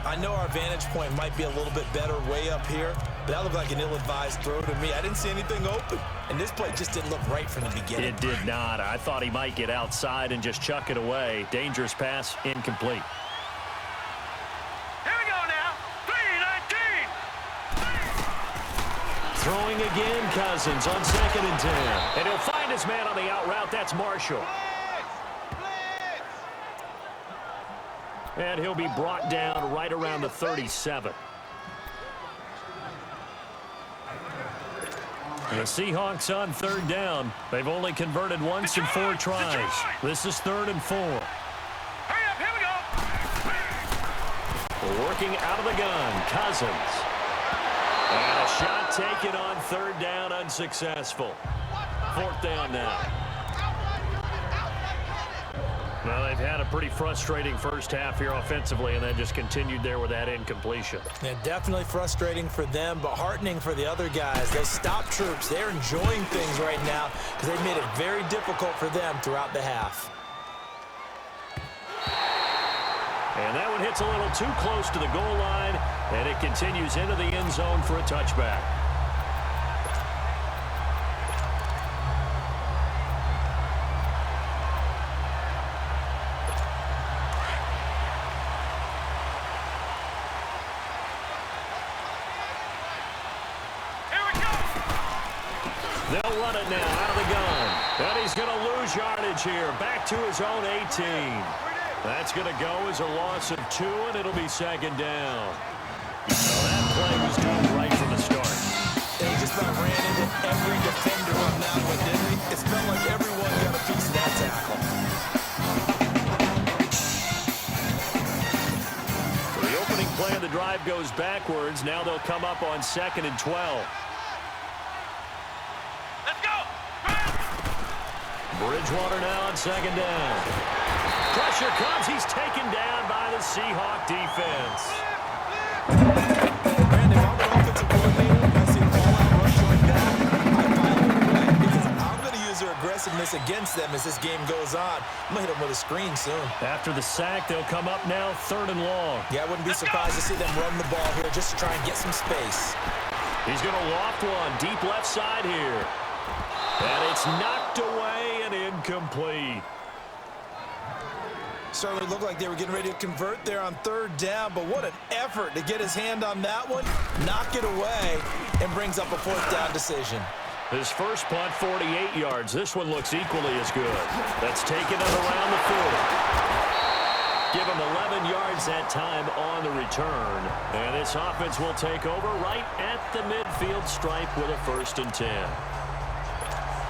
I know our vantage point might be a little bit better way up here, but that looked like an ill-advised throw to me. I didn't see anything open, and this play just didn't look right from the beginning. It did not. I thought he might get outside and just chuck it away. Dangerous pass, incomplete. Here we go now. 3-19. Throwing again, Cousins on 2nd and 10. And he'll find his man on the out route. That's Marshall. And he'll be brought down right around the 37. And the Seahawks on 3rd down. They've only converted once in 4 tries. This is 3rd and 4. Hurry up, here we go. Working out of the gun, Cousins. And a shot taken on 3rd down, unsuccessful. 4th down now. Well, they've had a pretty frustrating first half here offensively and then just continued there with that incompletion. Yeah, definitely frustrating for them, but heartening for the other guys. Those stop troops, they're enjoying things right now because they've made it very difficult for them throughout the half. And that one hits a little too close to the goal line, and it continues into the end zone for a touchback. They'll run it now out of the gun. And he's going to lose yardage here. Back to his own 18. That's going to go as a loss of 2, and it'll be 2nd down. So that play was done right from the start. They just about ran into every defender on that one, didn't he? It felt like everyone got a piece of that tackle. So the opening play of the drive goes backwards. Now they'll come up on 2nd and 12. Bridgewater now on 2nd down. Pressure comes. He's taken down by the Seahawk defense. Brandon, if I'm an offensive coordinator, I see an all-out rush like that, I pile it away because I'm going to use their aggressiveness against them as this game goes on. I'm going to hit them with a screen soon. After the sack, they'll come up now 3rd and long. Yeah, I wouldn't be surprised to see them run the ball here just to try and get some space. He's going to loft one deep left side here. And it's knocked away and incomplete. Certainly looked like they were getting ready to convert there on 3rd down, but what an effort to get his hand on that one, knock it away, and brings up a 4th down decision. His first punt, 48 yards. This one looks equally as good. That's taken it around the 40. Give him 11 yards that time on the return. And this offense will take over right at the midfield. midfield stripe with a 1st and 10.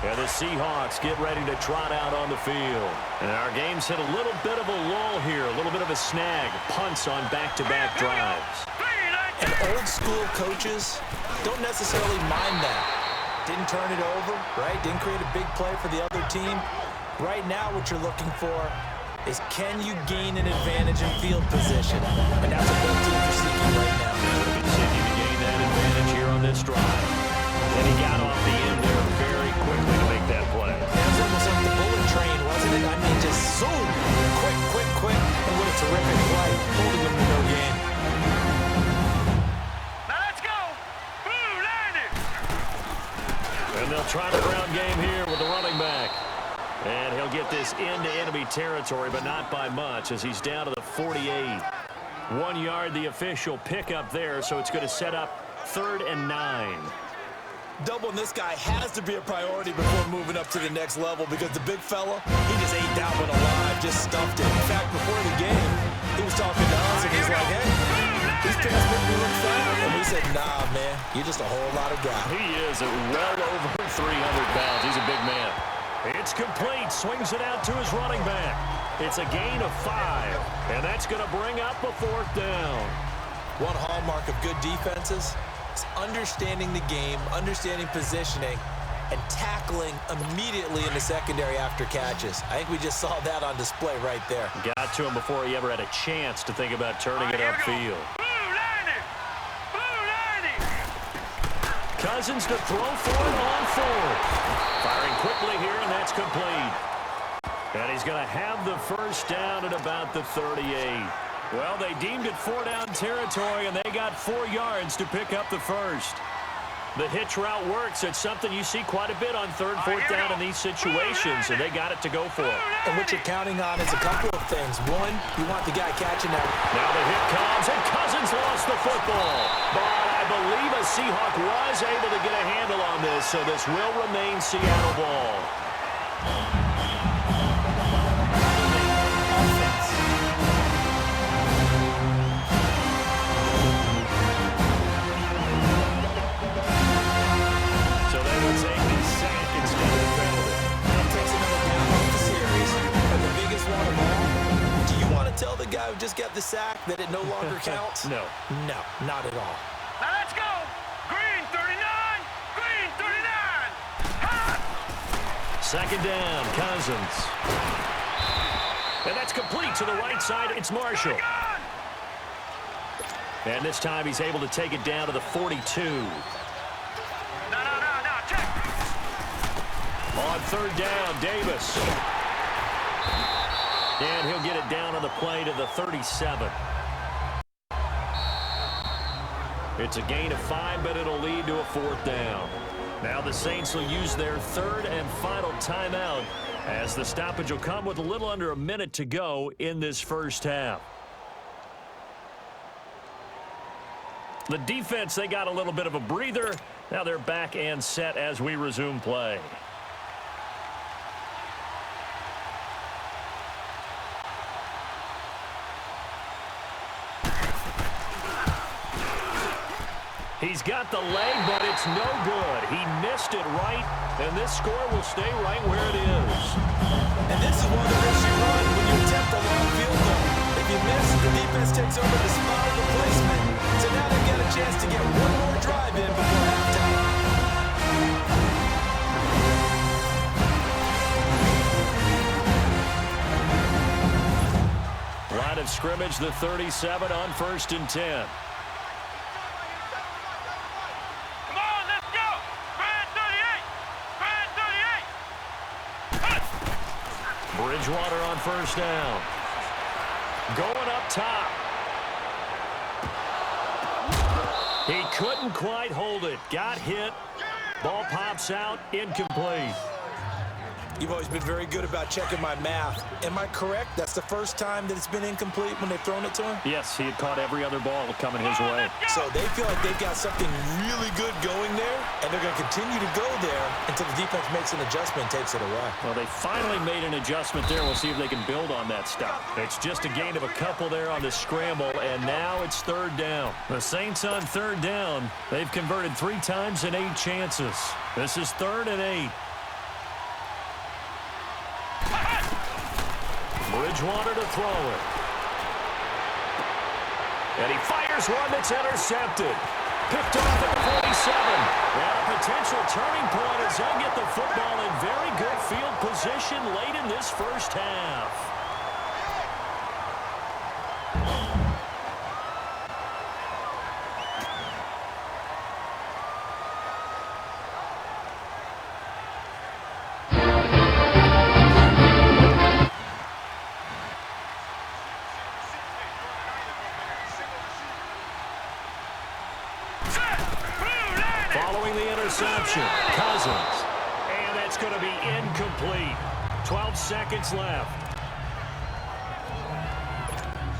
And the Seahawks get ready to trot out on the field. And our game's hit a little bit of a lull here, a little bit of a snag. Punts on back-to-back drives. And old-school coaches don't necessarily mind that. Didn't turn it over, right? Didn't create a big play for the other team. Right now what you're looking for is can you gain an advantage in field position? And that's what both teams are seeking right now. They'll continue to gain that advantage here on this drive. And he got off the end there very quickly to make that play. That was almost like the bullet train, wasn't it? I mean, just zoom, quick, and what a terrific play, holding them to no gain. Now let's go. Blue landed. And they'll try the ground game here with the running back. And he'll get this into enemy territory, but not by much as he's down to the 48. 1 yard, the official pickup there, so it's going to set up 3rd and 9. Doubling this guy has to be a priority before moving up to the next level because the big fella, he just ate that one alive, just stuffed it. In fact, before the game, he was talking to us and he's like, hey, these pants make me look fat. And we said, nah, man, you're just a whole lot of guy. He is well over 300 pounds. He's a big man. It's complete. Swings it out to his running back. It's a gain of 5, and that's going to bring up a 4th down. One hallmark of good defenses is understanding the game, understanding positioning, and tackling immediately in the secondary after catches. I think we just saw that on display right there. Got to him before he ever had a chance to think about turning it upfield. Blue landed. Blue landed. Cousins to throw for it on 4th. Firing quickly here, and that's complete. And he's going to have the 1st down at about the 38. Well, they deemed it 4-down territory, and they got 4 yards to pick up the 1st. The hitch route works. It's something you see quite a bit on 3rd, 4th down in these situations, and they got it to go for. And what you're counting on is a couple of things. One, you want the guy catching that. Now the hit comes, and Cousins lost the football. But I believe a Seahawk was able to get a handle on this, so this will remain Seattle ball. So they will take this sack instead of the penalty. That takes another down off the series. And the biggest one of all, do you want to tell the guy who just got the sack that it no longer counts? No. No, not at all. Now let's go. Green 39. Green 39. Ha! 2nd down, Cousins. And that's complete to the right side. It's Marshall. And this time he's able to take it down to the 42. No, check. On 3rd down, Davis. And he'll get it down on the play to the 37. It's a gain of 5, but it'll lead to a 4th down. Now the Saints will use their 3rd and final timeout as the stoppage will come with a little under a minute to go in this 1st half. The defense, they got a little bit of a breather. Now they're back and set as we resume play. He's got the leg, but it's no good. He missed it right, and this score will stay right where it is. And this is one of the risks you run when you attempt a long field goal. If you miss, the defense takes over the spot of the placement. So now they get a chance to get one more drive in before halftime. Line of scrimmage, the 37 on 1st and 10. Come on, let's go. Grand 38. Grand 38. Bridgewater on 1st down. Going up top. He couldn't quite hold it. Got hit. Ball pops out. Incomplete. You've always been very good about checking my math. Am I correct? That's the first time that it's been incomplete when they've thrown it to him? Yes, he had caught every other ball coming his way. So they feel like they've got something really good going there, and they're going to continue to go there until the defense makes an adjustment and takes it away. Well, they finally made an adjustment there. We'll see if they can build on that stuff. It's just a gain of a couple there on the scramble, and now it's third down. The Saints on third down. They've converted 3 times in 8 chances. This is 3rd and 8. Bridgewater to throw it. And he fires one that's intercepted. Picked off at the 47. And a potential turning point as they'll get the football in very good field position late in this first half. Following the interception, Cousins. And that's going to be incomplete. 12 seconds left.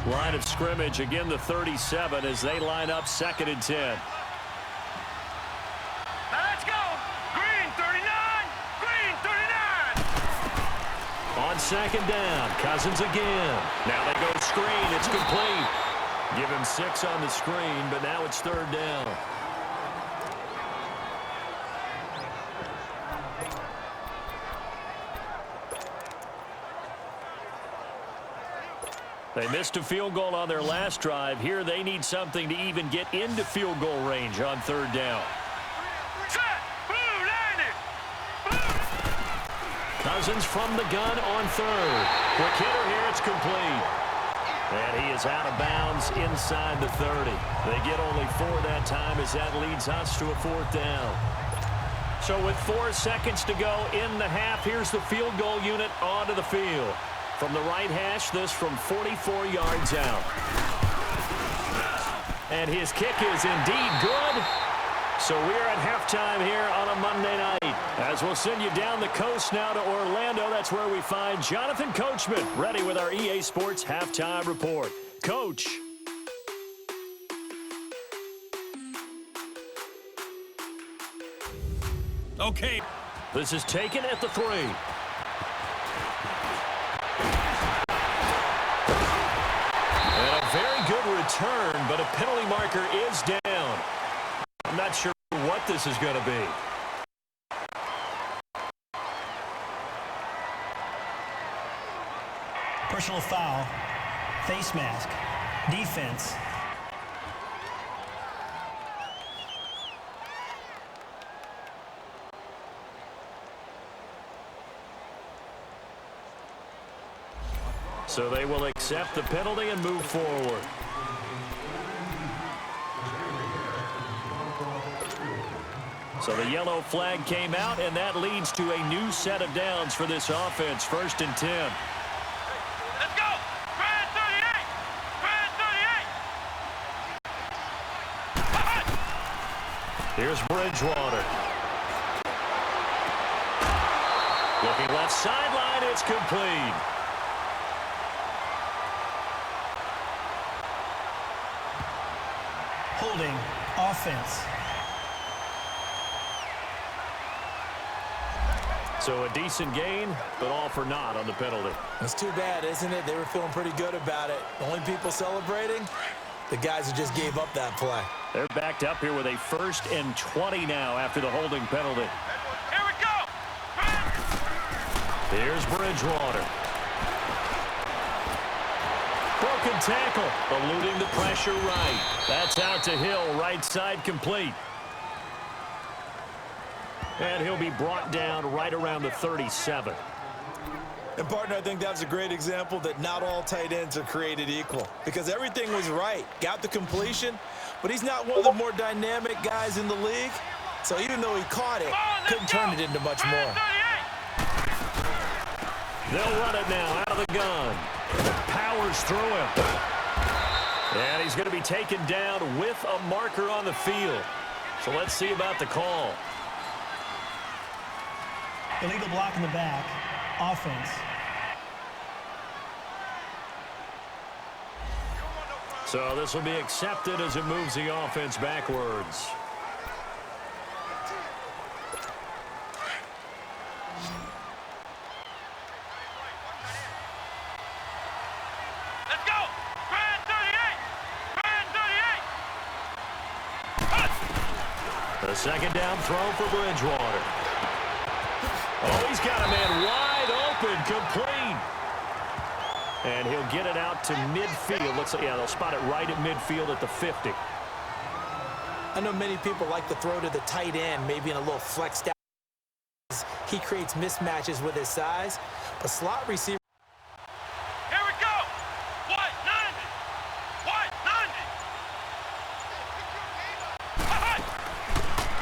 Line of scrimmage, again the 37 as they line up 2nd and 10. Now let's go. Green 39. Green 39. On 2nd down, Cousins again. Now they go screen. It's complete. Give him 6 on the screen, but now it's 3rd down. They missed a field goal on their last drive. Here they need something to even get into field goal range on 3rd down. Set. Blue 90. Cousins from the gun on 3rd. Quick hitter here. It's complete. And he is out of bounds inside the 30. They get only 4 that time as that leads us to a 4th down. So with 4 seconds to go in the half, here's the field goal unit onto the field. From the right hash, this from 44 yards out. And his kick is indeed good. So we're at halftime here on a Monday night. As we'll send you down the coast now to Orlando, that's where we find Jonathan Coachman, ready with our EA Sports Halftime Report. Coach. Okay. This is taken at the 3. Very good return, but a penalty marker is down. I'm not sure what this is going to be. Personal foul. Face mask. Defense. So they will accept the penalty and move forward. So the yellow flag came out, and that leads to a new set of downs for this offense. 1st and 10. Let's go. Grand 38. Grand 38. Here's Bridgewater. Looking left sideline, it's complete. Holding. Offense. So a decent gain, but all for naught on the penalty. That's too bad, isn't it? They were feeling pretty good about it. The only people celebrating, the guys who just gave up that play. They're backed up here with a 1st and 20 now after the holding penalty. Here we go. Here's Bridgewater. Broken tackle, eluding the pressure right. That's out to Hill, right side complete. And he'll be brought down right around the 37. And, partner, I think that's a great example that not all tight ends are created equal. Because everything was right. Got the completion, but he's not one of the more dynamic guys in the league. So even though he caught it, couldn't turn it into much more. They'll run it now out of the gun. Powers through him. And he's going to be taken down with a marker on the field. So let's see about the call. Illegal block in the back. Offense. So this will be accepted as it moves the offense backwards. Let's go! Grand 38! Grand 38! The second down throw for Bridgewater. Oh, he's got a man wide open, complete. And he'll get it out to midfield. Looks like, yeah, they'll spot it right at midfield at the 50. I know many people like to throw to the tight end, maybe in a little flexed out. He creates mismatches with his size, but slot receiver. Here we go! White 90! White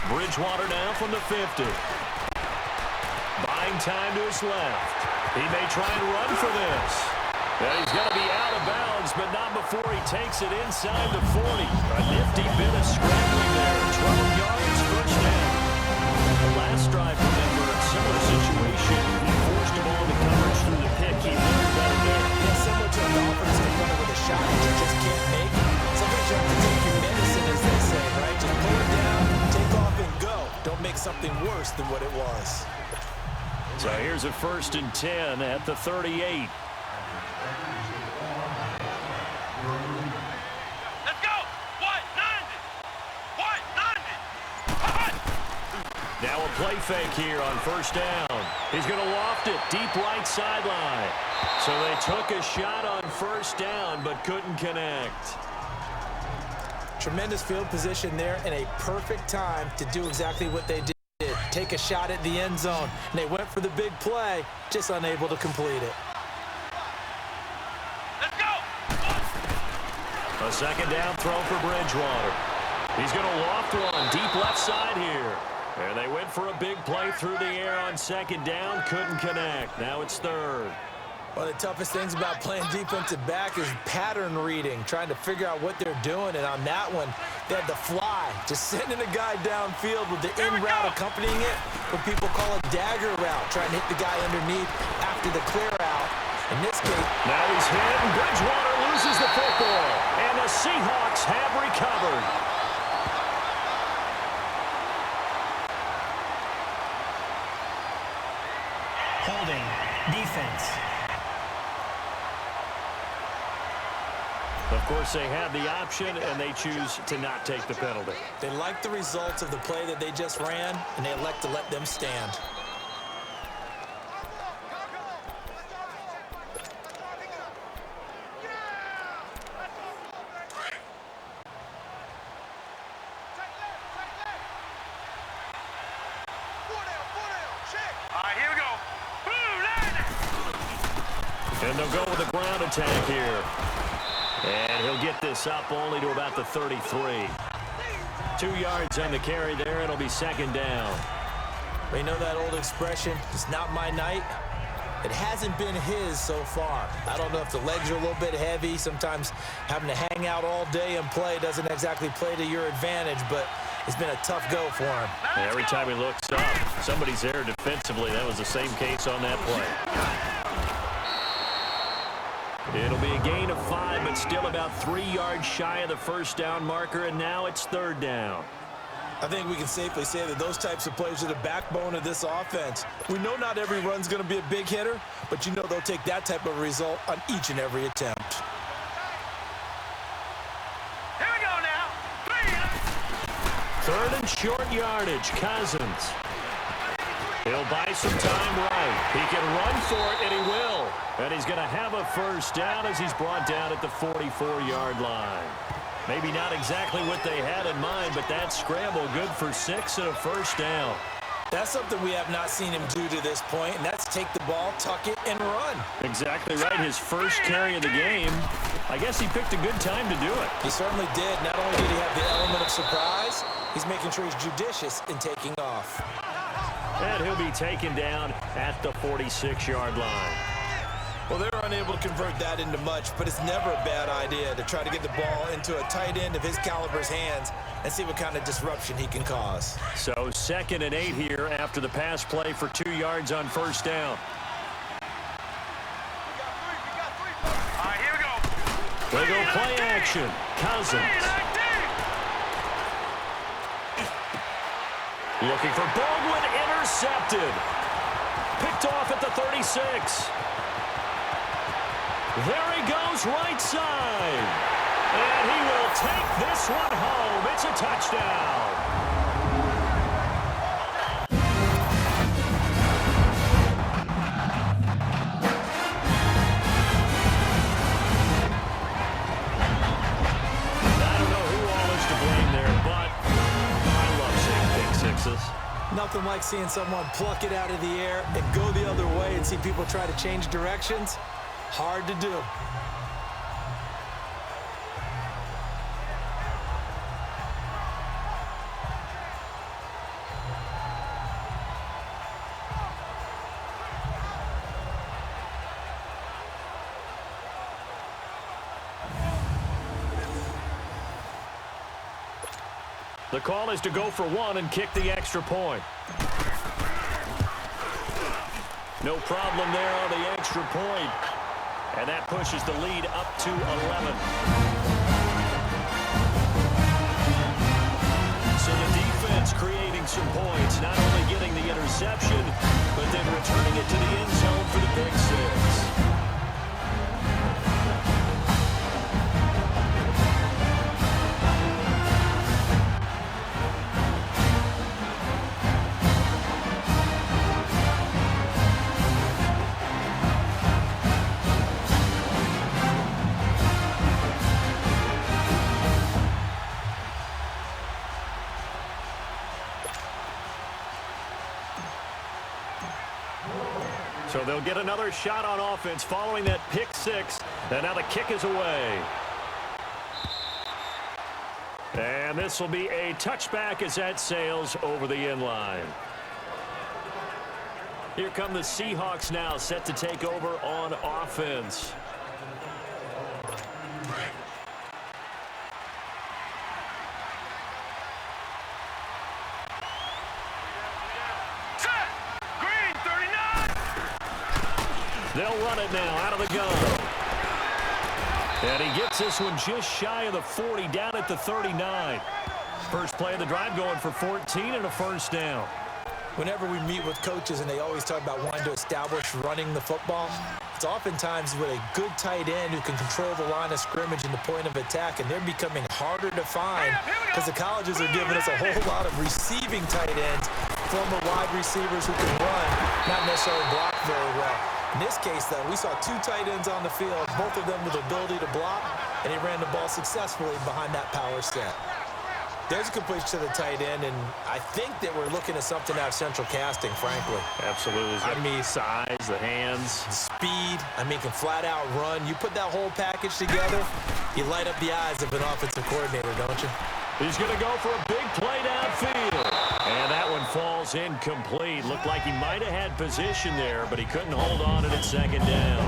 90! Bridgewater now from the 50. Buying time to his left. He may try and run for this. And he's going to be out of bounds, but not before he takes it inside the 40. A nifty bit of scrambling there. 12 yards, first down. The last drive, remember, a similar situation. He forced the ball to coverage through the pick. He learned better there. Yeah, similar to a golfer that's going to run it with a shot that you just can't make. Sometimes you have to take your medicine, as they say, right? Just pull it down, take off, and go. Don't make something worse than what it was. So here's a 1st and 10 at the 38. Let's go! White 90! White 90! Now a play fake here on 1st down. He's going to loft it deep right sideline. So they took a shot on 1st down but couldn't connect. Tremendous field position there and a perfect time to do exactly what they did. Take a shot at the end zone. And they went for the big play, just unable to complete it. Let's go! A 2nd down throw for Bridgewater. He's going to loft one deep left side here. And they went for a big play through the air on 2nd down. Couldn't connect. Now it's 3rd. One of the toughest things about playing defensive back is pattern reading, trying to figure out what they're doing. And on that one, they had the fly, just sending a guy downfield with the in route accompanying it, what people call a dagger route, trying to hit the guy underneath after the clear out. In this case, now he's hit, and Bridgewater loses the football. And the Seahawks have recovered. Holding. Defense. Of course, they have the option, and they choose to not take the penalty. they like the results of the play that they just ran, and they elect to let them stand. All right, here we go. Boom, And they'll go with the ground attack here. And he'll get this up only to about the 33. 2 yards on the carry there. It'll be 2nd down. We know that old expression, it's not my night. It hasn't been his so far. I don't know if the legs are a little bit heavy. Sometimes having to hang out all day and play doesn't exactly play to your advantage, but it's been a tough go for him. And every time he looks up, somebody's there defensively. That was the same case on that play. It'll be a gain of 5, but still about 3 yards shy of the 1st down marker, and now it's 3rd down. I think we can safely say that those types of plays are the backbone of this offense. We know not every run's going to be a big hitter, but you know they'll take that type of result on each and every attempt. Here we go now. 3rd and short yardage, Cousins. He'll buy some time right. He can run for it, and he will. And he's going to have a 1st down as he's brought down at the 44-yard line. Maybe not exactly what they had in mind, but that scramble good for 6 and a 1st down. That's something we have not seen him do to this point, and that's take the ball, tuck it, and run. Exactly right. His first carry of the game. I guess he picked a good time to do it. He certainly did. Not only did he have the element of surprise, he's making sure he's judicious in taking off. And he'll be taken down at the 46-yard line. Well, they're unable to convert that into much, but it's never a bad idea to try to get the ball into a tight end of his caliber's hands and see what kind of disruption he can cause. So 2nd and 8 here after the pass play for 2 yards on first down. All right, here we go. They go play action. Cousins. Looking for Baldwin, intercepted. Picked off at the 36. There he goes, right side. And he will take this one home. It's a touchdown. I don't know who all is to blame there, but I love seeing pick sixes. Nothing like seeing someone pluck it out of the air and go the other way and see people try to change directions. Hard to do. The call is to go for one and kick the extra point. No problem there on the extra point. And that pushes the lead up to 11. So the defense creating some points, not only getting the interception, but then returning it to the end zone for the pick six. So they'll get another shot on offense following that pick six. And now the kick is away. And this will be a touchback as that sails over the end line. Here come the Seahawks now, set to take over on offense. They'll run it now out of the gun. And he gets this one just shy of the 40, down at the 39. First play of the drive going for 14 and a first down. Whenever we meet with coaches and they always talk about wanting to establish running the football, it's oftentimes with a good tight end who can control the line of scrimmage and the point of attack, and they're becoming harder to find because the colleges are giving us a whole lot of receiving tight ends, former wide receivers who can run, not necessarily block very well. In this case, though, we saw two tight ends on the field, both of them with the ability to block, and he ran the ball successfully behind that power set. There's a completion to the tight end, and I think that we're looking at something out of central casting, frankly. Absolutely. I mean, size, the hands. Speed, I mean, can flat out run. You put that whole package together, you light up the eyes of an offensive coordinator, don't you? He's going to go for a big play downfield. And that one falls incomplete. Looked like he might have had position there, but he couldn't hold on to it at second down.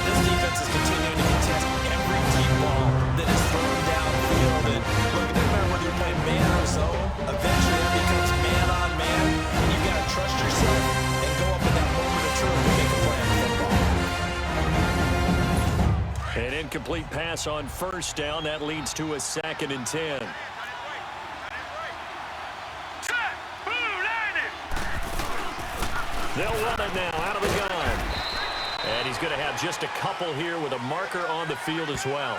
This defense is continuing to contest every deep ball that is thrown downfield. And look, it doesn't matter whether you're playing man or zone. Eventually, that becomes man on man. And you've got to trust yourself and go up in that moment of truth and make a play on the football. An incomplete pass on first down. That leads to a 2nd and 10. They'll run it now out of the gun. And he's going to have just a couple here with a marker on the field as well.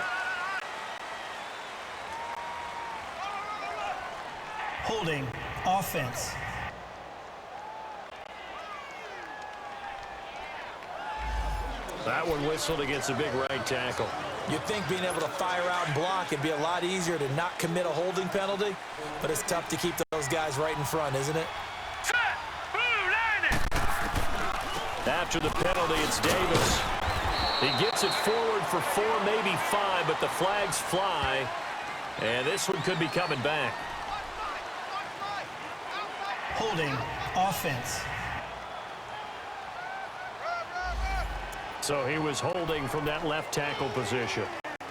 Holding, offense. That one whistled against a big right tackle. You'd think being able to fire out and block would be a lot easier to not commit a holding penalty, but it's tough to keep those guys right in front, isn't it? After the penalty, it's Davis. He gets it forward for 4, maybe 5, but the flags fly. And this one could be coming back. Holding, offense. So he was holding from that left tackle position.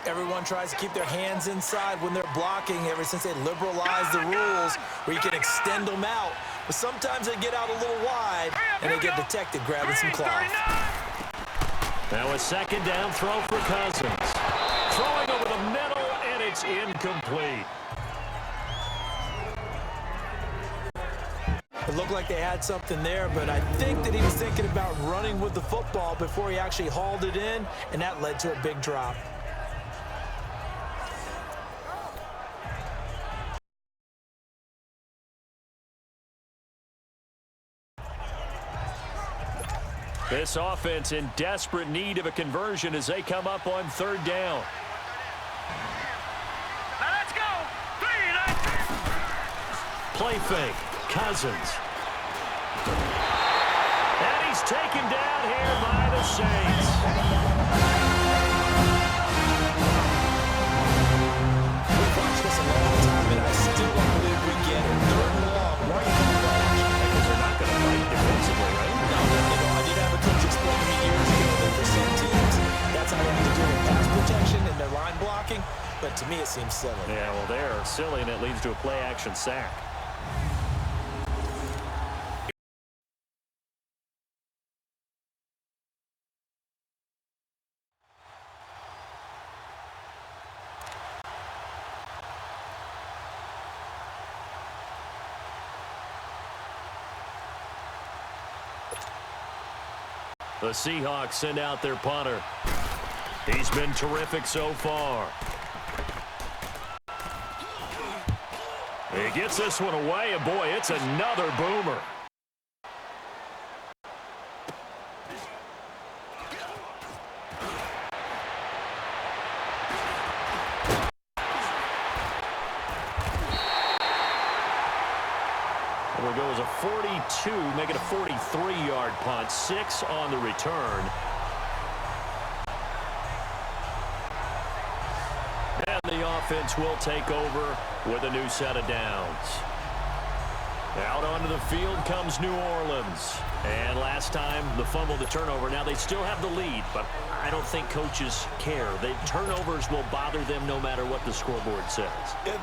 Everyone tries to keep their hands inside when they're blocking ever since they liberalized the rules where you can extend them out. But sometimes they get out a little wide and they get detected grabbing some cloth. Now a second down throw for Cousins. Throwing over the middle, and it's incomplete. It looked like they had something there, but I think that he was thinking about running with the football before he actually hauled it in, and that led to a big drop. This offense in desperate need of a conversion as they come up on third down. Now let's go. 3, Play fake. Cousins. And he's taken down here by the Saints. We've watched this a long time, and I still don't believe we get it. Third and long, right from the bench. Because they're not going to fight defensively, right? No, I did have a coach explain to me years ago that for some teams, that's how they have to do with pass protection and their line blocking. But to me, it seems silly. Yeah, well, they're silly, and it leads to a play-action sack. The Seahawks send out their punter. He's been terrific so far. He gets this one away, and boy, it's another boomer. There goes a 42, make it a 43-yard punt, 6 on the return. And the offense will take over with a new set of downs. Out onto the field comes New Orleans. And last time, the fumble, the turnover. Now, they still have the lead, but I don't think coaches care. The turnovers will bother them no matter what the scoreboard says.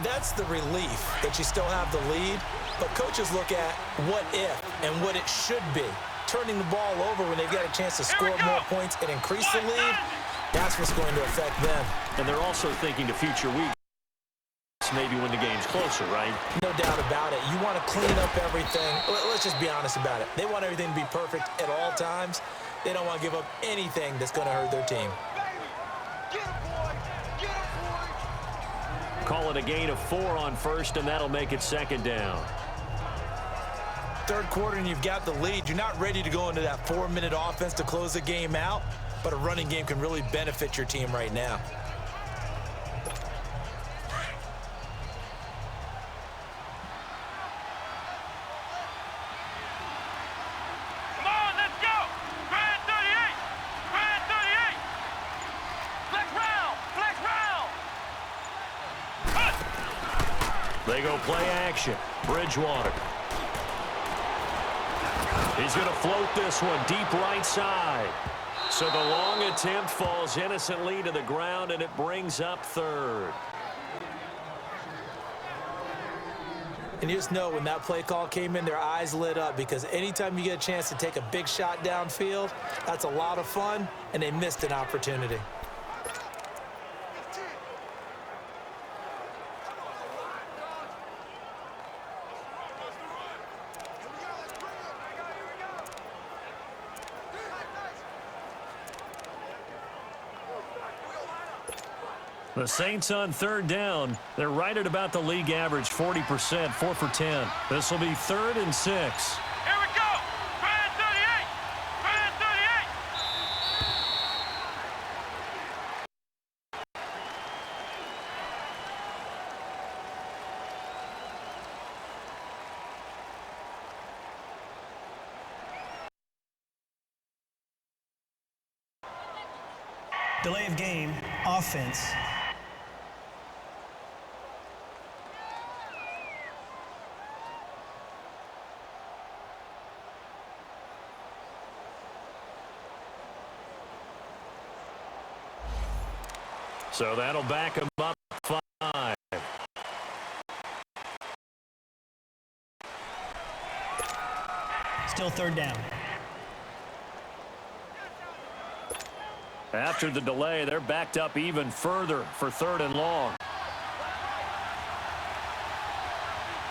That's the relief that you still have the lead. But coaches look at what if and what it should be. Turning the ball over when they've got a chance to score more points and increase the lead, that's what's going to affect them. And they're also thinking to future weeks, maybe when the game's closer, right? No doubt about it. You want to clean up everything. Let's just be honest about it. They want everything to be perfect at all times. They don't want to give up anything that's going to hurt their team. Call it a gain of 4 on first, and that'll make it second down. Third quarter, and you've got the lead. You're not ready to go into that 4-minute offense to close the game out, but a running game can really benefit your team right now. Come on, let's go. Grand 38. Grand 38. Flex round. Flex round. They go play action. Bridgewater. He's going to float this one deep right side. So the long attempt falls innocently to the ground, and it brings up third. And you just know when that play call came in, their eyes lit up, because anytime you get a chance to take a big shot downfield, that's a lot of fun, and they missed an opportunity. The Saints on third down. They're right at about the league average, 40%, 4 for 10. This will be 3rd and 6. Here we go. Grand 38. Grand 38. Delay of game, offense. So that'll back him up 5. Still third down. After the delay, they're backed up even further for 3rd and long.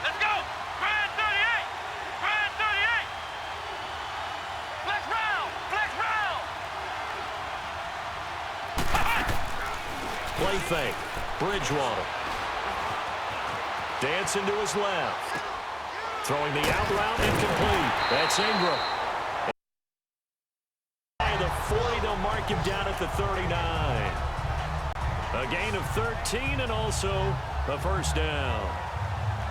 Let's go! Grand 38! Grand 38! Flex round! Flex round! Play fake. Bridgewater. Dancing to his left. Throwing the out route incomplete. That's Ingram. The 40, they'll mark him down at the 39. A gain of 13 and also a first down.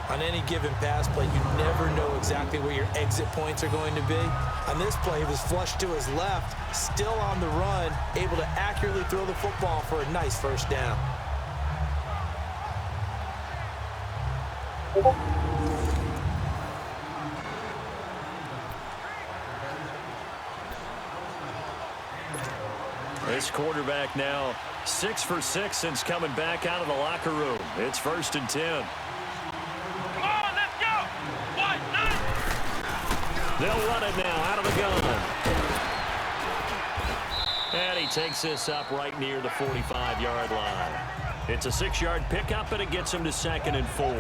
On any given pass play, you never know exactly where your exit points are going to be. On this play, he was flushed to his left, still on the run, able to accurately throw the football for a nice first down. This quarterback now 6 for 6 since coming back out of the locker room. It's 1st and 10. Come on, let's go! 1, 9! They'll run it now out of the gun. And he takes this up right near the 45-yard line. It's a 6-yard pickup, and it gets him to 2nd and 4.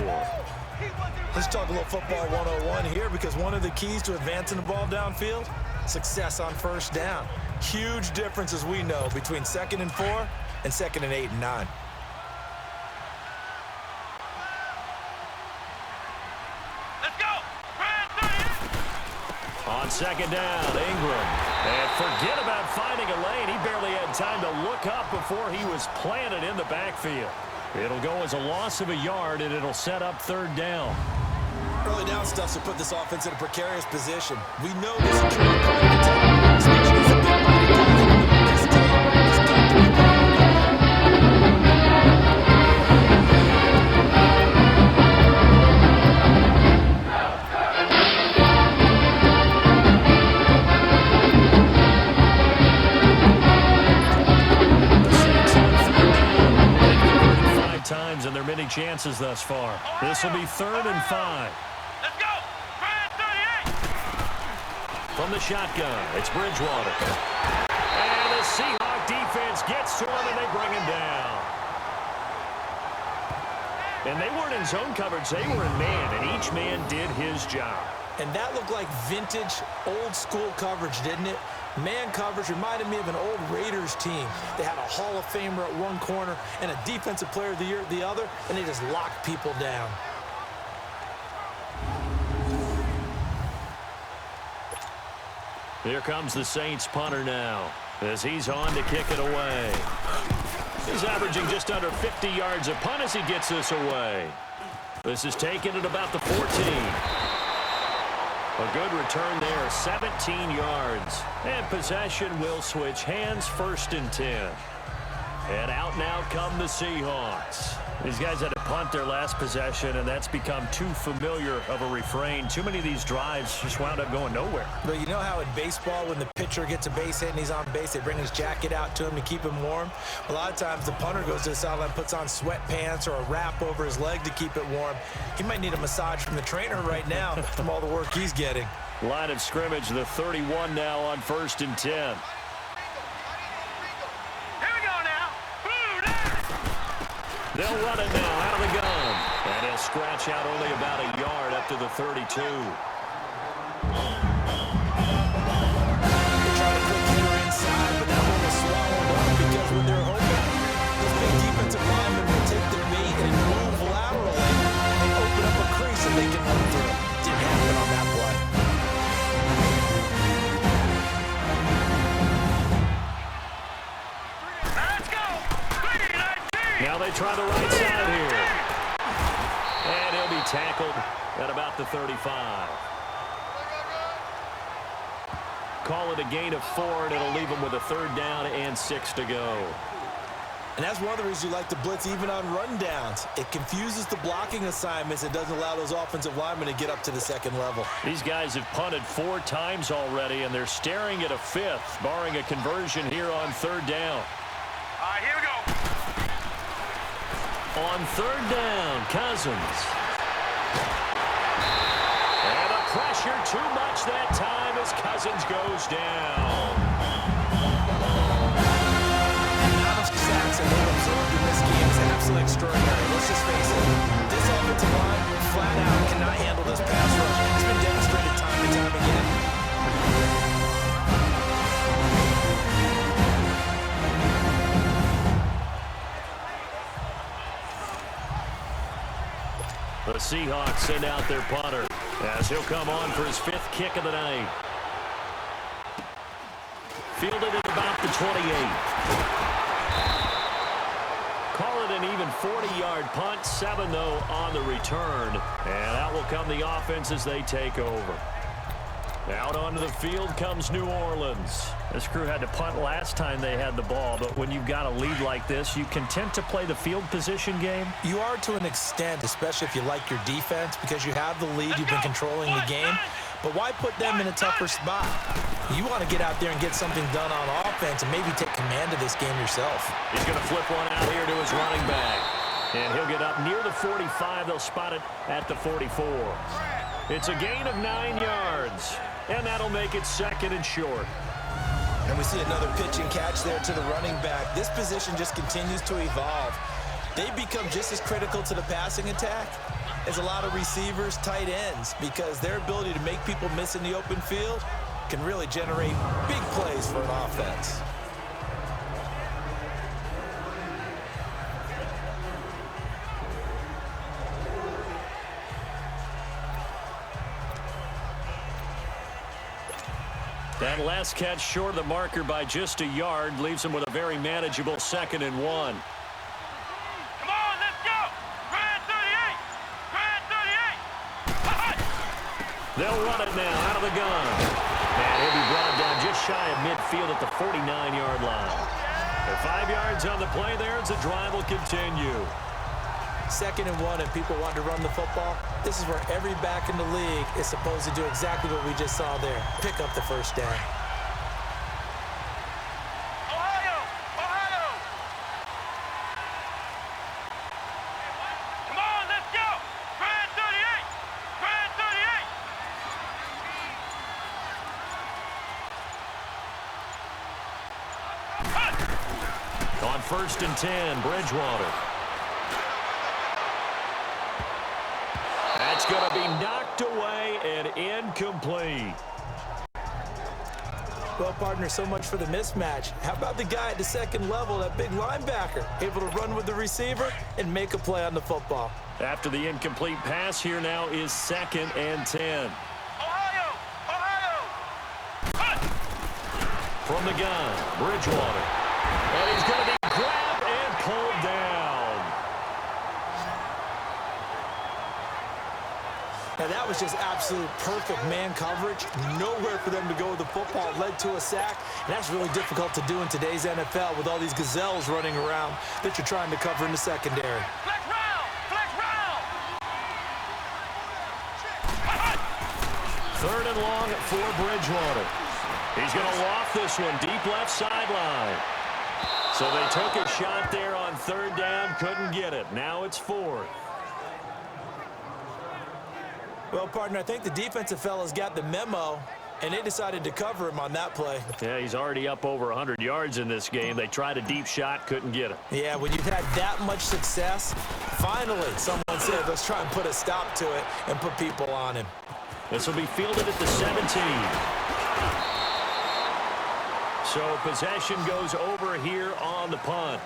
Let's talk a little football 101 here, because one of the keys to advancing the ball downfield, success on first down. Huge difference, as we know, between 2nd and 4 and 2nd and 8 and 9. Let's go! Grand 38! On 2nd down, Ingram. And forget about finding a lane. He barely had time to look up before he was planted in the backfield. It'll go as a loss of a yard, and it'll set up 3rd down. Early down stuff to put this offense in a precarious position. We know the security part of the team, especially as a big body guy. This team has got to be better. Times and their many chances thus far. This will be 3rd and 5. Let's go! Grand 38! From the shotgun, it's Bridgewater. And the Seahawk defense gets to him, and they bring him down. And they weren't in zone coverage. They were in man, and each man did his job. And that looked like vintage, old-school coverage, didn't it? Man coverage reminded me of an old Raiders team. They had a Hall of Famer at one corner and a Defensive Player of the Year at the other, and they just locked people down. Here comes the Saints punter now as he's on to kick it away. He's averaging just under 50 yards a punt as he gets this away. This is taken at about the 14. A good return there, 17 yards. And possession will switch hands, 1st and 10. And out now come the Seahawks. These guys had to punt their last possession, and that's become too familiar of a refrain. Too many of these drives just wound up going nowhere. But you know how in baseball, when the pitcher gets a base hit and he's on base, they bring his jacket out to him to keep him warm? A lot of times the punter goes to the sideline, puts on sweatpants or a wrap over his leg to keep it warm. He might need a massage from the trainer right now from all the work he's getting. Line of scrimmage, the 31 now on 1st and 10. They'll run it now out of the gun. And he'll scratch out only about a yard up to the 32. They try to quick hitter inside, but that one was swallowed up because when they're open, those big defensive linemen will take their meat and move laterally and open up a crease and they can run through it. Didn't happen on that play. Now they try the right side here. And he'll be tackled at about the 35. Call it a gain of 4, and it'll leave him with a 3rd down and 6 to go. And that's one of the reasons you like to blitz even on rundowns. It confuses the blocking assignments. It doesn't allow those offensive linemen to get up to the 2nd level. These guys have punted 4 times already, and they're staring at a 5th, barring a conversion here on 3rd down. All right, here we go. On third down, Cousins. And the pressure too much that time as Cousins goes down. Sacks and what absorbed in this game is absolutely extraordinary. Let's just face it. This offensive line, flat out, cannot handle this pass rush. It's been demonstrated time and time again. The Seahawks send out their punter as he'll come on for his 5th kick of the night. Fielded at about the 28. Call it an even 40-yard punt, 7 though on the return. And out will come the offense as they take over. Out onto the field comes New Orleans. This crew had to punt last time they had the ball, but when you've got a lead like this, you content to play the field position game? You are to an extent, especially if you like your defense, because you have the lead, you've been controlling the game. But why put them in a tougher spot? You want to get out there and get something done on offense and maybe take command of this game yourself. He's going to flip one out here to his running back. And he'll get up near the 45. They'll spot it at the 44. It's a gain of 9 yards. And that'll make it 2nd and short. And we see another pitch and catch there to the running back. This position just continues to evolve. They become just as critical to the passing attack as a lot of receivers, tight ends, because their ability to make people miss in the open field can really generate big plays for an offense. That last catch short of the marker by just a yard leaves him with a very manageable 2nd and 1. Come on, let's go! Grand 38! Grand 38! They'll run it now out of the gun. And he'll be brought down just shy of midfield at the 49-yard line. And 5 yards on the play there as the drive will continue. 2nd and 1 and people want to run the football. This is where every back in the league is supposed to do exactly what we just saw there. Pick up the first down. Ohio! Ohio! Come on, let's go! Grand 38! Grand 38! On 1st and 10, Bridgewater. That's going to be knocked away and incomplete. Well, partner, so much for the mismatch. How about the guy at the 2nd level, that big linebacker, able to run with the receiver and make a play on the football? After the incomplete pass, here now is 2nd and 10. Ohio! Ohio! From the gun, Bridgewater. And he's going to be grabbed and pulled down. Now, that was just absolute perfect man coverage. Nowhere for them to go with the football. Led to a sack. And that's really difficult to do in today's NFL with all these gazelles running around that you're trying to cover in the secondary. Flex round! Flex round! 3rd and long for Bridgewater. He's going to loft this one deep left sideline. So they took a shot there on 3rd down, couldn't get it. Now it's 4th. Well, partner, I think the defensive fellas got the memo, and they decided to cover him on that play. Yeah, he's already up over 100 yards in this game. They tried a deep shot, couldn't get it. Yeah, when you've had that much success, finally someone said, let's try and put a stop to it and put people on him. This will be fielded at the 17. So possession goes over here on the punt.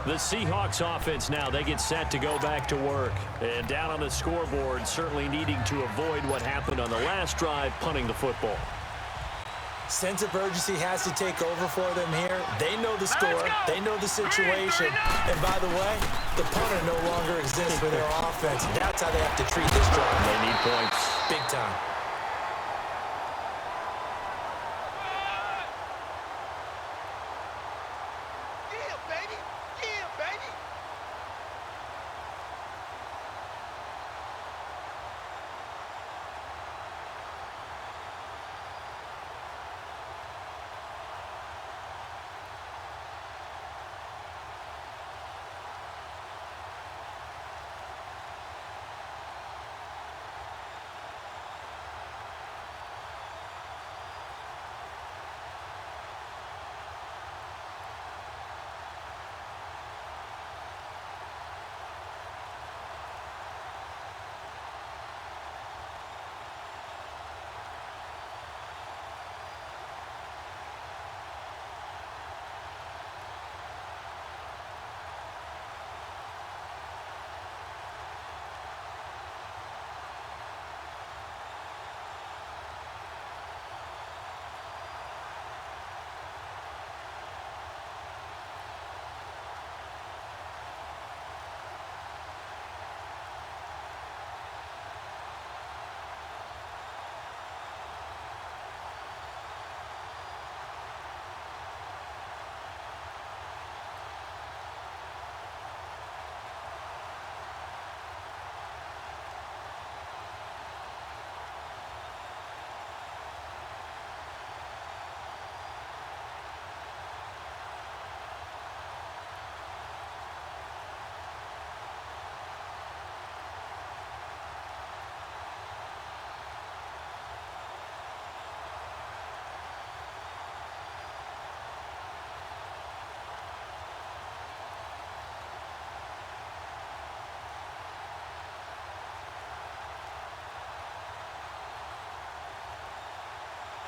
The Seahawks offense now, they get set to go back to work. And down on the scoreboard, certainly needing to avoid what happened on the last drive, punting the football. Sense of urgency has to take over for them here. They know the score. They know the situation. And by the way, the punter no longer exists for their offense. That's how they have to treat this drive. They need points. Big time. Yeah, baby! Yeah, baby!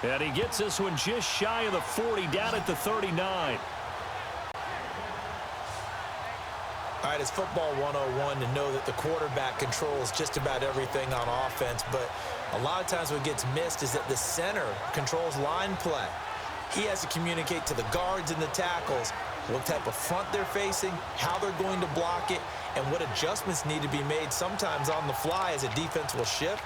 And he gets this one just shy of the 40, down at the 39. All right, it's football 101 to know that the quarterback controls just about everything on offense, but a lot of times what gets missed is that the center controls line play. He has to communicate to the guards and the tackles what type of front they're facing, how they're going to block it, and what adjustments need to be made sometimes on the fly as a defense will shift.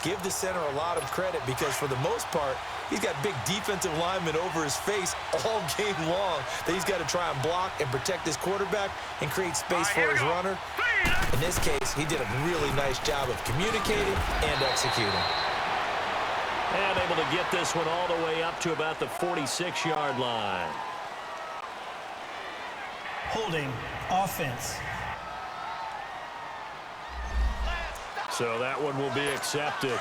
Give the center a lot of credit because for the most part, he's got big defensive linemen over his face all game long that he's got to try and block and protect his quarterback and create space for his runner. In this case, he did a really nice job of communicating and executing. And able to get this one all the way up to about the 46-yard line. Holding offense. So that one will be accepted.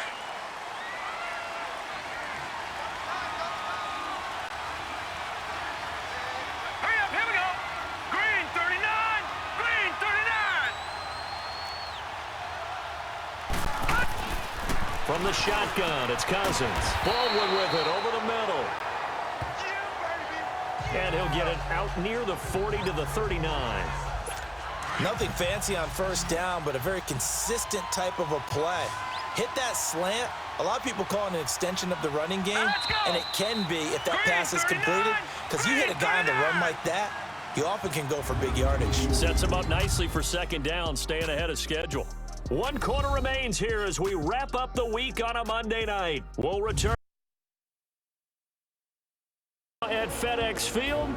Hurry up, here we go. Green 39, green 39. From the shotgun, it's Cousins. Baldwin with it over the middle. And he'll get it out near the 40 to the 39. Nothing fancy on first down, but a very consistent type of a play. Hit that slant. A lot of people call it an extension of the running game, and it can be if that pass is completed, because you hit a guy on the run like that, you often can go for big yardage. Sets him up nicely for second down, staying ahead of schedule. 1 quarter remains here as we wrap up the week on a Monday night. We'll return at FedEx Field.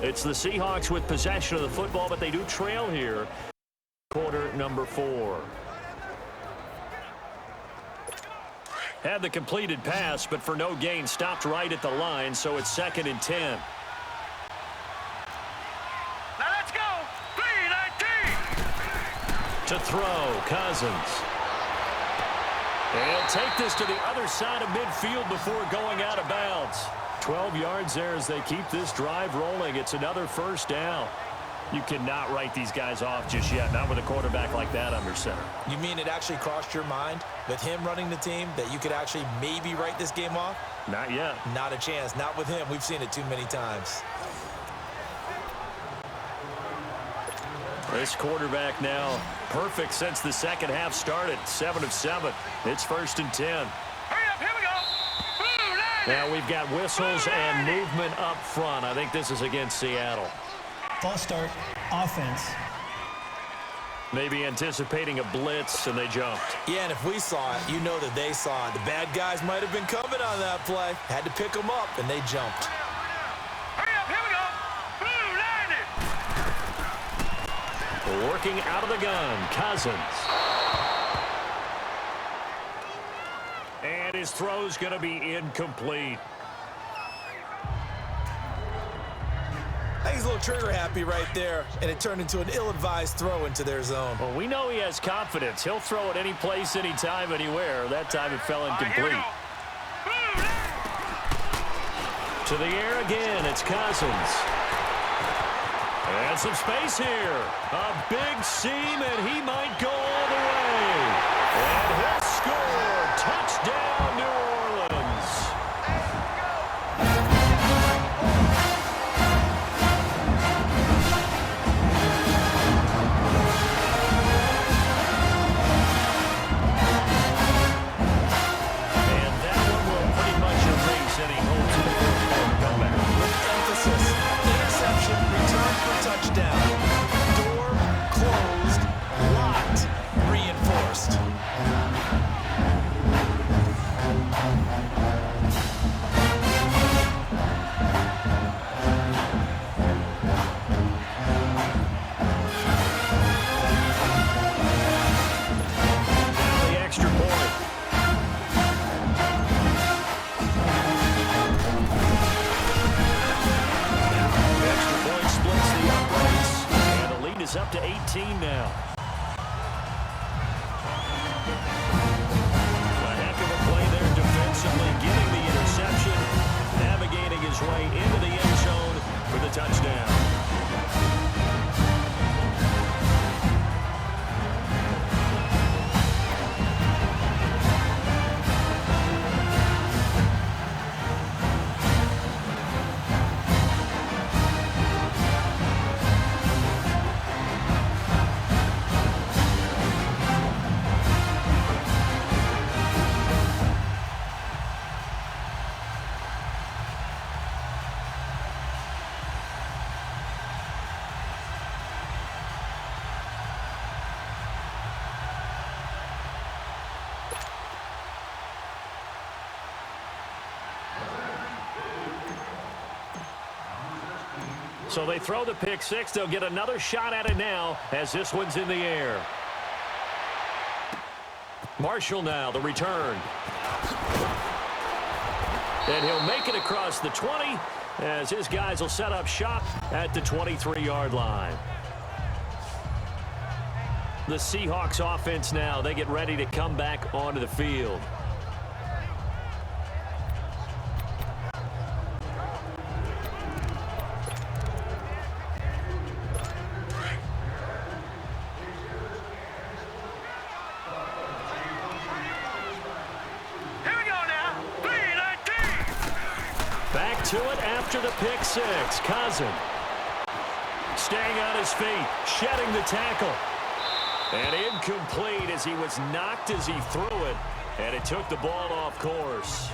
It's the Seahawks with possession of the football, but they do trail here. Quarter number 4. Had the completed pass, but for no gain, stopped right at the line, so it's 2nd and 10. Now let's go. 319. To throw, Cousins. And he'll take this to the other side of midfield before going out of bounds. 12 yards there as they keep this drive rolling. It's another first down. You cannot write these guys off just yet, not with a quarterback like that under center. You mean it actually crossed your mind with him running the team that you could actually maybe write this game off? Not yet. Not a chance. Not with him. We've seen it too many times. This quarterback now perfect since the second half started. 7 of 7. It's 1st and 10. Hurry up, here we go. Blue 90. Now we've got whistles and movement up front. I think this is against Seattle. False start, offense. Maybe anticipating a blitz, and they jumped. Yeah, and if we saw it, you know that they saw it. The bad guys might have been coming on that play. Had to pick them up, and they jumped. Hurry up, here we go. Blue 90. Working out of the gun, Cousins. And his throw's going to be incomplete. I think he's a little trigger happy right there, and it turned into an ill-advised throw into their zone. Well, we know he has confidence. He'll throw it any place, anytime, anywhere. That time it fell incomplete. To the air again, it's Cousins. And some space here. A big seam, and he might go all the way. And he'll score. Touchdown, New Orleans. And that one will pretty much erase any hopes of the fourth quarter comeback. With emphasis, interception, return for touchdown. Door closed, locked, reinforced. So they throw the pick six. They'll get another shot at it now as this one's in the air. Marshall now, the return. And he'll make it across the 20 as his guys will set up shop at the 23-yard line. The Seahawks offense now, they get ready to come back onto the field. To it after the pick six. Cousin staying on his feet, shedding the tackle. And incomplete as he was knocked as he threw it. And it took the ball off course.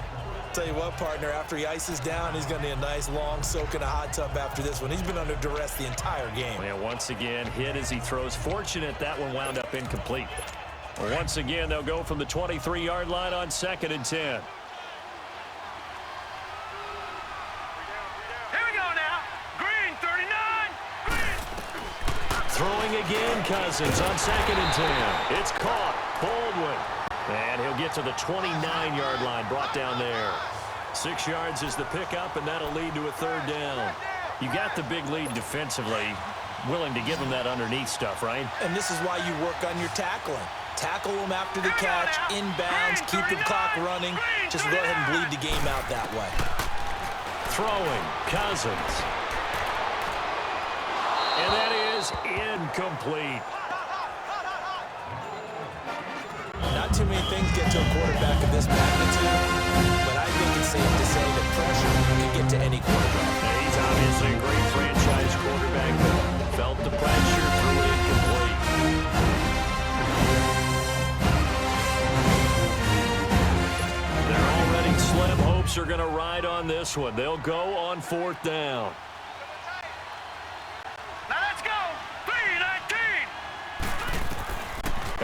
Tell you what, partner, after he ices down, he's going to need a nice long soak in a hot tub after this one. He's been under duress the entire game. And once again, hit as he throws. Fortunate that one wound up incomplete. Once again, they'll go from the 23-yard line on 2nd and 10. Throwing again, Cousins on 2nd and 10. It's caught. Baldwin. And he'll get to the 29-yard line, brought down there. 6 yards is the pickup, and that'll lead to a 3rd down. You got the big lead defensively. Willing to give him that underneath stuff, right? And this is why you work on your tackling. Tackle them after the catch, inbounds, keep the clock running. Just go ahead and bleed the game out that way. Throwing, Cousins. And that is incomplete. Not too many things get to a quarterback of this magnitude, but I think it's safe to say that pressure can get to any quarterback. And he's obviously a great franchise quarterback, but felt the pressure, threw it incomplete. They're already slim. Hopes are going to ride on this one. They'll go on 4th down.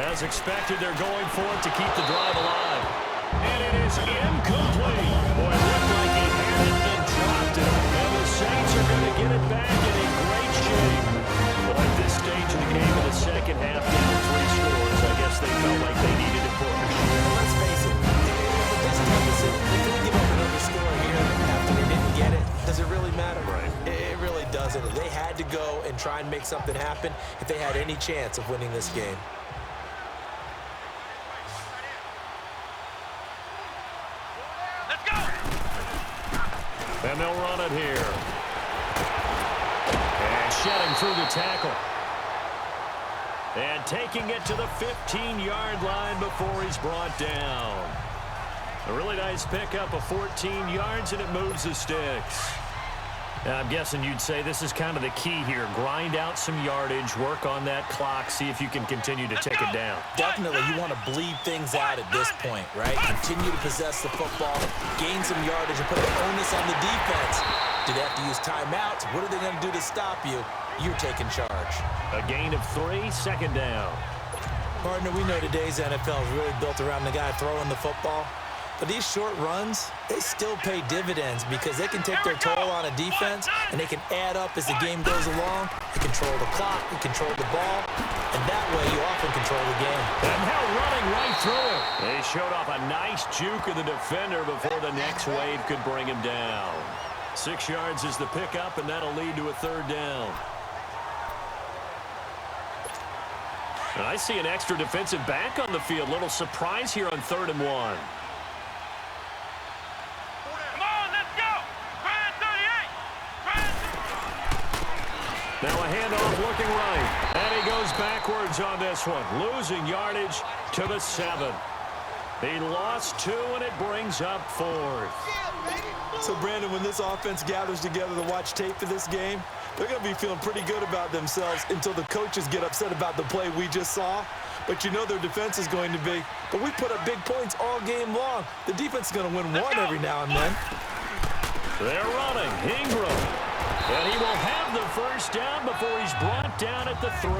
As expected, they're going for it to keep the drive alive. And it is incomplete. Boy, it looked like he had it and dropped it. And the Saints are going to get it back in a great shape. But at this stage of the game in the second half, down 3 scores, I guess they felt like they needed to push. Well, let's face it, with this deficit, they couldn't give up another score here after they didn't get it. Does it really matter? Right. It really doesn't. They had to go and try and make something happen if they had any chance of winning this game. And they'll run it here. And shedding through the tackle. And taking it to the 15-yard line before he's brought down. A really nice pickup of 14 yards, and it moves the sticks. And I'm guessing you'd say this is kind of the key here. Grind out some yardage, work on that clock, see if you can continue to take it down. Definitely, you want to bleed things out at this point, right? Continue to possess the football, gain some yardage, and put the onus on the defense. Do they have to use timeouts? What are they going to do to stop you? You're taking charge. A gain of 3, 2nd down. Partner, we know today's NFL is really built around the guy throwing the football. But these short runs, they still pay dividends because they can take their toll on a defense and they can add up as the game goes along. They control the clock, they control the ball, and that way you often control the game. And now running right through it. They showed off a nice juke of the defender before the next wave could bring him down. 6 yards is the pickup, and that'll lead to a 3rd down. And I see an extra defensive back on the field. Little surprise here on 3rd and 1. Now a handoff looking right. And he goes backwards on this one. Losing yardage to the 7. He lost 2, and it brings up 4th. So, Brandon, when this offense gathers together to watch tape of this game, they're going to be feeling pretty good about themselves until the coaches get upset about the play we just saw. But you know their defense is going to be. But we put up big points all game long. The defense is going to win one every now and then. They're running. Ingram. And he will have the 1st down before he's brought down at the 3.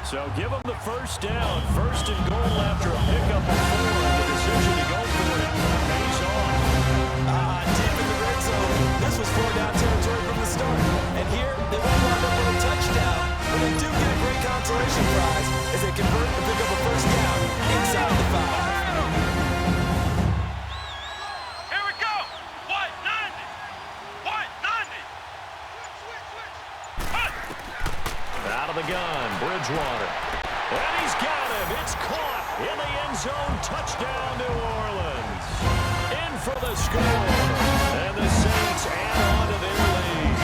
So give him the 1st down. 1st and goal after a pickup of 4. The decision to go for it pays off. Deep in the red zone. This was 4-down territory from the start. And here Bridgewater. And he's got him. It's caught in the end zone. Touchdown, New Orleans. In for the score. And the Saints add on to their lead.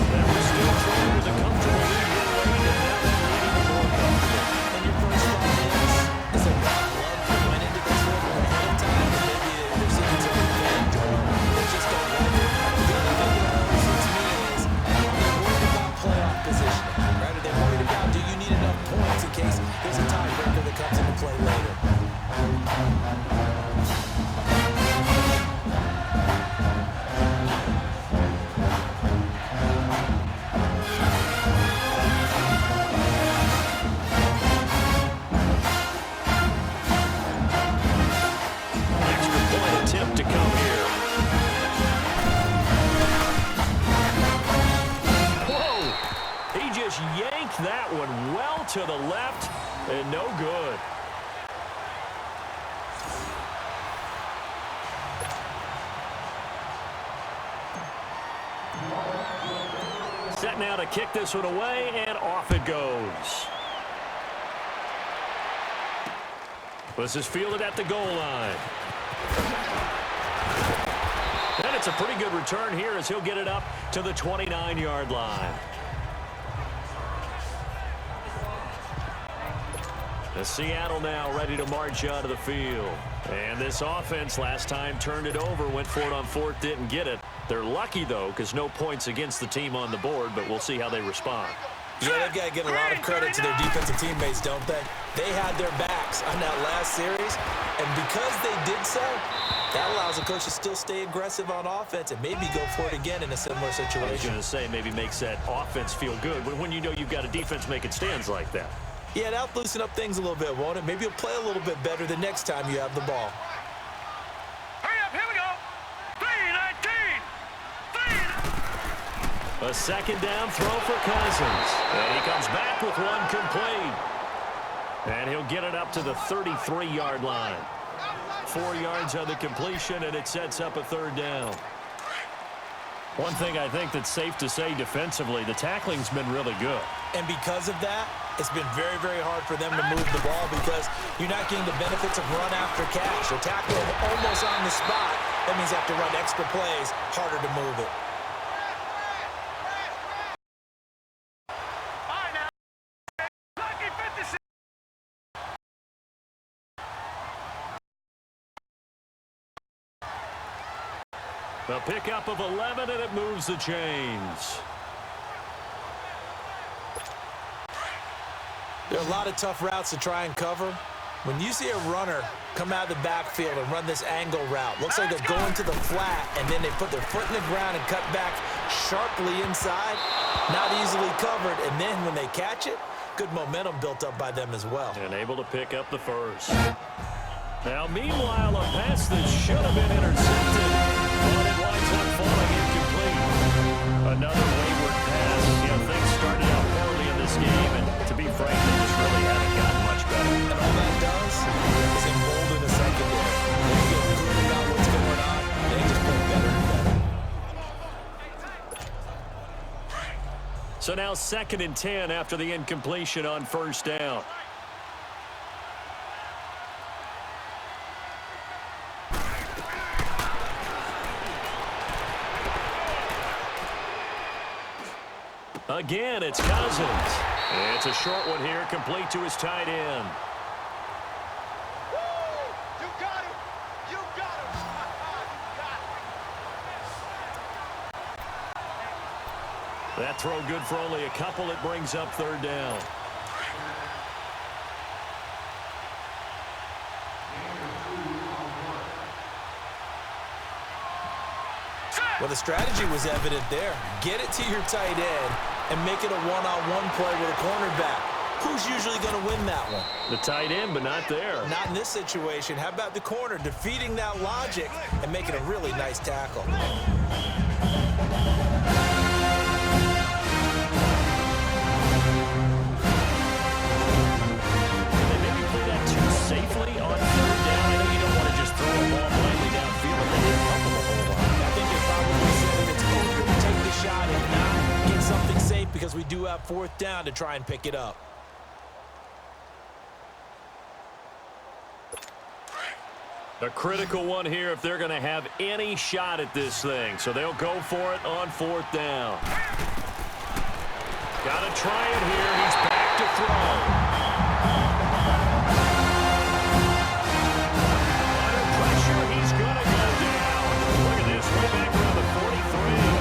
That was still true with a comfortable lead here late, and now they're leading more comfortable. And your first thought is that Rob Love went into this one ahead of time, and maybe they're seeking some revenge, or they just don't like it. The other thing that always hits me is they're worried about playoff positioning, right? Are they worried about, do you need enough points in case there's a tiebreaker that comes into play later? Extra point attempt to come here. Whoa! He just yanked that one well to the left, and no good. Set now to kick this one away, and off it goes. This is fielded at the goal line. And it's a pretty good return here as he'll get it up to the 29-yard line. The Seattle now ready to march out of the field. And this offense last time turned it over, went for it on fourth, didn't get it. They're lucky, though, because no points against the team on the board, but we'll see how they respond. Yeah, they've got to get a lot of credit to their defensive teammates, don't they? They had their backs on that last series, and because they did so, that allows the coach to still stay aggressive on offense and maybe go for it again in a similar situation. I was going to say maybe makes that offense feel good, but when you know you've got a defense making stands like that. Yeah, that'll loosen up things a little bit, won't it? Maybe you'll play a little bit better the next time you have the ball. Hurry up, here we go. 3-19. A second down throw for Cousins. And he comes back with one complete. And he'll get it up to the 33-yard line. 4 yards on the completion, and it sets up a third down. One thing I think that's safe to say defensively, the tackling's been really good. And because of that, it's been very, very hard for them to move the ball because you're not getting the benefits of run after catch. They're tackling almost on the spot. That means they have to run extra plays, harder to move it. The pickup of 11, and it moves the chains. There are a lot of tough routes to try and cover. When you see a runner come out of the backfield and run this angle route, looks like they're going to the flat, and then they put their foot in the ground and cut back sharply inside. Not easily covered, and then when they catch it, good momentum built up by them as well. And able to pick up the first. Now, meanwhile, a pass that should have been intercepted, but it winds up falling incomplete. Another wayward pass. You know, things started out poorly in this game, and to be frank, they just really haven't gotten much better. And all that does is embolden the secondary. They feel good about what's going on. They just play better and better. So now 2nd and 10 after the incompletion on first down. Again, it's Cousins. It's a short one here, complete to his tight end. You got him. You got him. You got him. That throw good for only a couple. It brings up third down. Well, the strategy was evident there. Get it to your tight end and make it a one-on-one play with a cornerback. Who's usually going to win that one? The tight end, but not there. Not in this situation. How about the corner defeating that logic and making a really nice tackle? They maybe play that too safely on third down. I know you don't want to just throw a ball blindly downfield, but they didn't help them a whole lot. I think they probably said if it's open, take the shot. If not, get something safe because we do have on 4th down to try and pick it up. A critical one here if they're going to have any shot at this thing. So they'll go for it on 4th down. Got to try it here. He's back to throw. Under pressure, he's going to go down. Look at this, way back around the 43.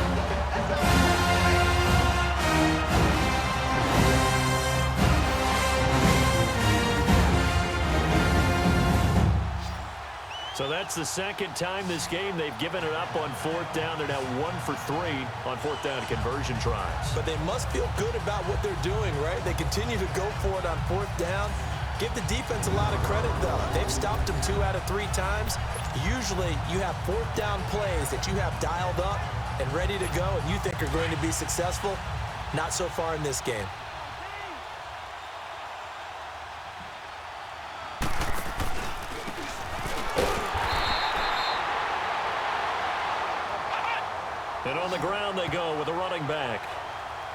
So that's the second time this game they've given it up on 4th down. They're now 1 for 3 on 4th down conversion tries. But they must feel good about what they're doing, right? They continue to go for it on 4th down. Give the defense a lot of credit, though. They've stopped them 2 out of 3 times. Usually you have 4th down plays that you have dialed up and ready to go and you think are going to be successful. Not so far in this game. And on the ground they go with a running back.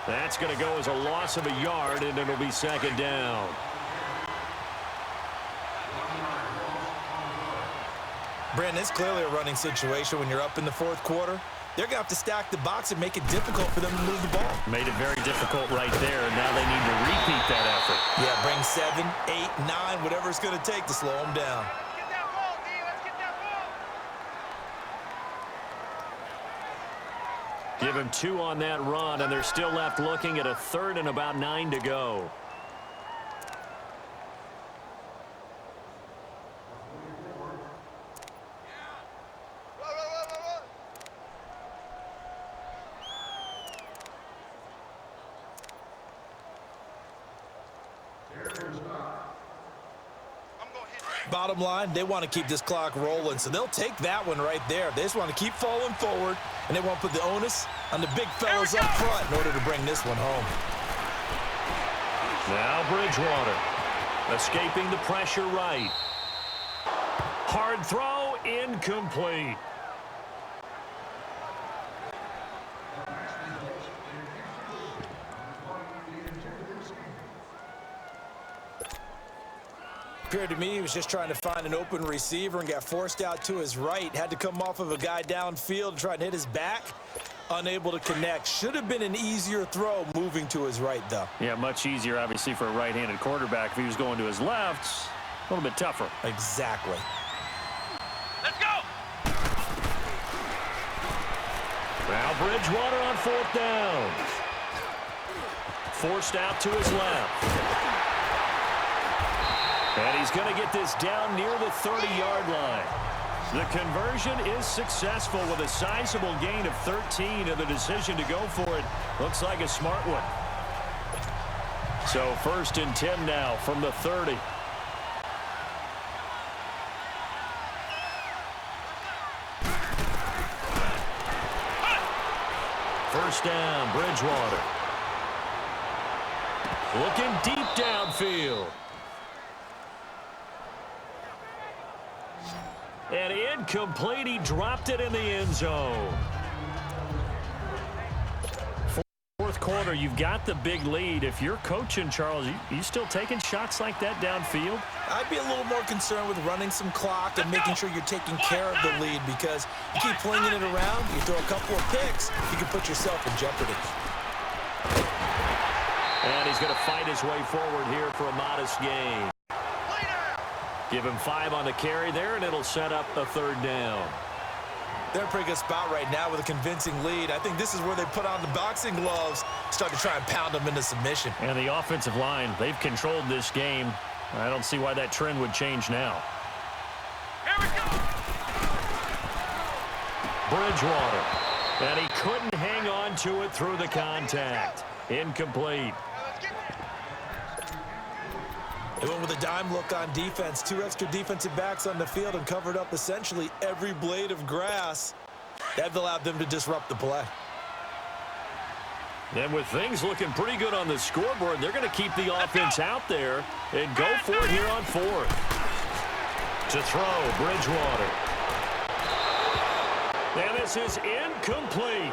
That's going to go as a loss of a yard, and it'll be 2nd down. Brandon, it's clearly a running situation when you're up in the 4th quarter. They're going to have to stack the box and make it difficult for them to move the ball. Made it very difficult right there, and now they need to repeat that effort. Yeah, bring 7, 8, 9, whatever it's going to take to slow them down. Get that ball, D. Let's get that ball. Give him 2 on that run, and they're still left looking at a 3rd and about 9 to go. Bottom line, they want to keep this clock rolling, so they'll take that one right there. They just want to keep falling forward, and they want to put the onus on the big fellas up front in order to bring this one home. Now Bridgewater escaping the pressure right. Hard throw, incomplete. Appeared to me he was just trying to find an open receiver and got forced out to his right. Had to come off of a guy downfield to try and hit his back. Unable to connect. Should have been an easier throw moving to his right, though. Yeah, much easier, obviously, for a right-handed quarterback. If he was going to his left, a little bit tougher. Exactly. Let's go. Now Bridgewater on 4th down. Forced out to his left. And he's going to get this down near the 30-yard line. The conversion is successful with a sizable gain of 13, and the decision to go for it looks like a smart one. So 1st and 10 now from the 30. First down, Bridgewater. Looking deep downfield. And incomplete, he dropped it in the end zone. 4th quarter, you've got the big lead. If you're coaching, Charles, you still taking shots like that downfield? I'd be a little more concerned with running some clock and making sure you're taking care of the lead, because you keep flinging it around, you throw a couple of picks, you can put yourself in jeopardy. And he's going to fight his way forward here for a modest gain. Give him 5 on the carry there, and it'll set up a 3rd down. They're in a pretty good spot right now with a convincing lead. I think this is where they put on the boxing gloves, start to try and pound them into submission. And the offensive line, they've controlled this game. I don't see why that trend would change now. Here we go. Bridgewater. And he couldn't hang on to it through the contact. Incomplete. They went with a dime look on defense. 2 extra defensive backs on the field and covered up essentially every blade of grass. That allowed them to disrupt the play. And with things looking pretty good on the scoreboard, they're going to keep the offense out there and go for it here on 4th. To throw, Bridgewater. And this is incomplete.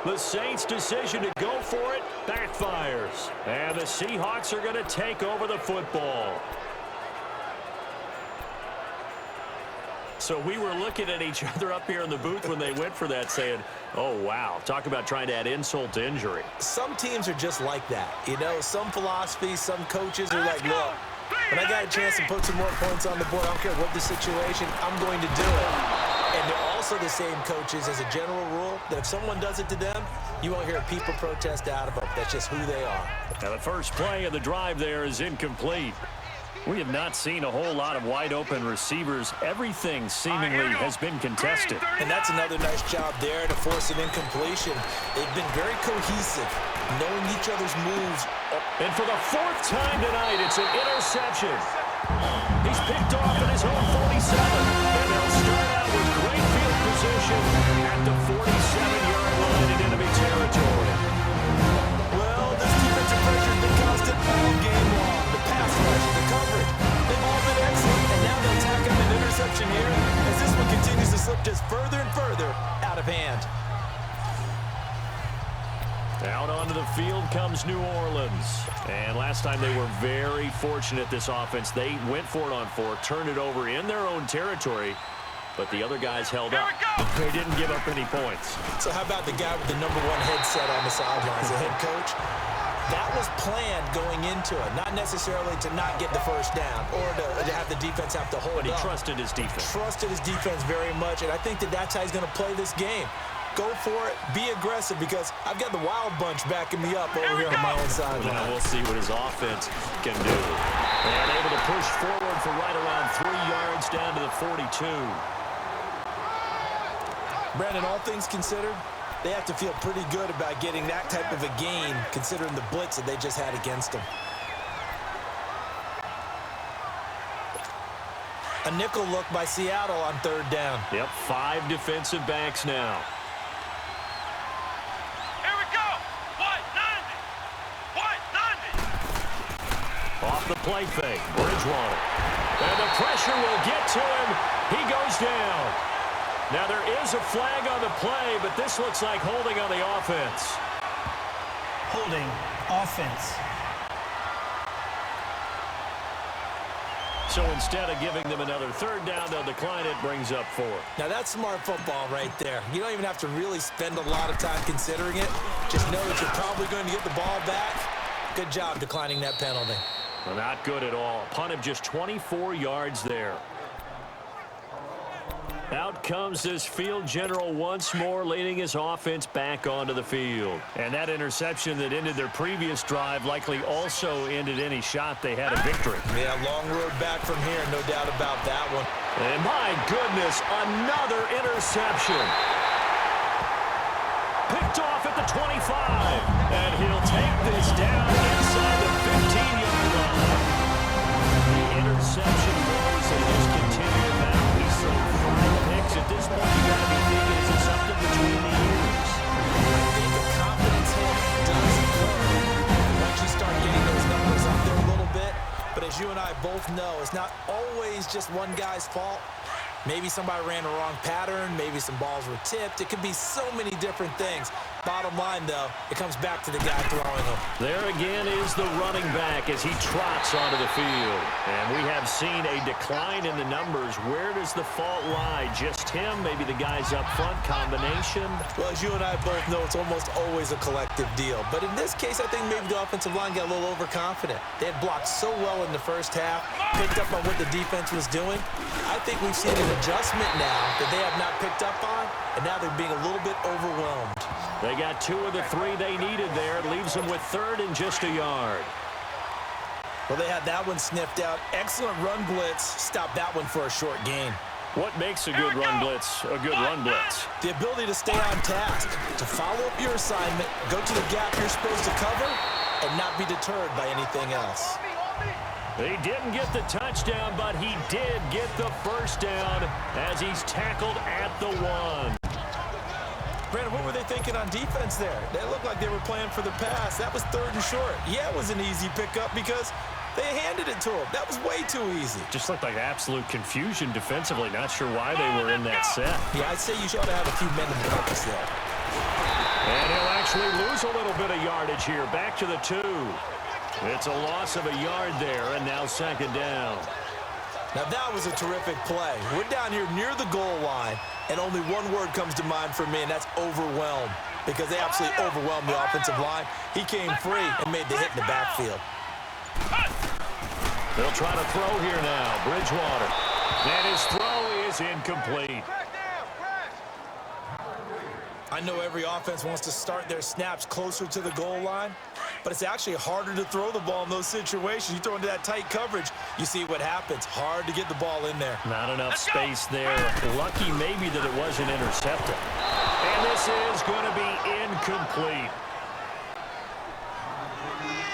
The Saints' decision to go for it backfires. And the Seahawks are going to take over the football. So we were looking at each other up here in the booth when they went for that saying, oh, wow, talk about trying to add insult to injury. Some teams are just like that. You know, some philosophies, some coaches are like, look, when I got a chance to put some more points on the board, I don't care what the situation, I'm going to do it. And they're also the same coaches as a general rule that if someone does it to them, you won't hear people protest out of them. That's just who they are. Now the first play of the drive there is incomplete. We have not seen a whole lot of wide-open receivers. Everything seemingly has been contested. And that's another nice job there to force an incompletion. They've been very cohesive, knowing each other's moves. And for the fourth time tonight, it's an interception. He's picked off at his own 47. And they'll start out with great field position at the 47-yard line in enemy territory. Well, this defensive pressure has been constant all game long. The pass rush, the coverage, they've all been excellent. And now they'll tack up an interception here as this one continues to slip just further and further out of hand. Out onto the field comes New Orleans. And last time they were very fortunate, this offense. They went for it on fourth, turned it over in their own territory, but the other guys held up. They didn't give up any points. So how about the guy with the #1 headset on the sidelines, the head coach? That was planned going into it, not necessarily to not get the first down or to have the defense have to hold up. But he trusted his defense. Trusted his defense very much, and I think that's how he's going to play this game. Go for it, be aggressive, because I've got the wild bunch backing me up over here on my own sideline. Well, we'll see what his offense can do. And able to push forward for right around 3 yards down to the 42. Brandon, all things considered, they have to feel pretty good about getting that type of a gain, considering the blitz that they just had against them. A nickel look by Seattle on third down. Yep, 5 defensive backs now. Here we go. White 90. Off the play fake, Bridgewater. And the pressure will get to him. He goes down. Now there is a flag on the play, but this looks like holding on the offense. Holding offense. So instead of giving them another third down, they'll decline it, brings up 4. Now that's smart football right there. You don't even have to really spend a lot of time considering it. Just know that you're probably going to get the ball back. Good job declining that penalty. Well, not good at all. Punt of just 24 yards there. Out comes this field general once more, leading his offense back onto the field. And that interception that ended their previous drive likely also ended any shot they had a victory. Yeah, long road back from here, no doubt about that one. And my goodness, another interception. Picked off at the 25. And he'll take this down inside the 15-yard line. The interception goes and just continue to battle. He's thrown 5 picks. At this point, you got to be thinking, is it something between the ears? I think the confidence hit does occur once you start getting those numbers up there a little bit. But as you and I both know, it's not always just one guy's fault. Maybe somebody ran the wrong pattern. Maybe some balls were tipped. It could be so many different things. Bottom line, though, it comes back to the guy throwing them. There again is the running back as he trots onto the field. And we have seen a decline in the numbers. Where does the fault lie? Just him? Maybe the guys up front? Combination? Well, as you and I both know, it's almost always a collective deal. But in this case, I think maybe the offensive line got a little overconfident. They had blocked so well in the first half, picked up on what the defense was doing. I think we've seen an adjustment now that they have not picked up on, and now they're being a little bit overwhelmed. They got 2 of the 3 they needed there. It leaves them with 3rd and just a yard. Well, they had that one sniffed out. Excellent run blitz. Stop that one for a short gain. What makes a good run blitz a good run blitz? The ability to stay on task, to follow up your assignment, go to the gap you're supposed to cover, and not be deterred by anything else. He didn't get the touchdown, but he did get the first down as he's tackled at the 1. Brandon, what were they thinking on defense there? They looked like they were playing for the pass. That was 3rd and short. Yeah, it was an easy pickup because they handed it to him. That was way too easy. Just looked like absolute confusion defensively. Not sure why they were in that set. Yeah, I'd say you should have a few men in practice there. And he'll actually lose a little bit of yardage here. Back to the 2. It's a loss of a yard there, and now second down. Now that was a terrific play. We're down here near the goal line, and only one word comes to mind for me, and that's overwhelmed, because they absolutely overwhelmed the offensive line. He came free and made the hit in the backfield. They'll try to throw here now. Bridgewater. And his throw is incomplete. I know every offense wants to start their snaps closer to the goal line, but it's actually harder to throw the ball in those situations. You throw into that tight coverage, you see what happens. Hard to get the ball in there. Not enough space there. Lucky maybe that it wasn't intercepted. And this is going to be incomplete.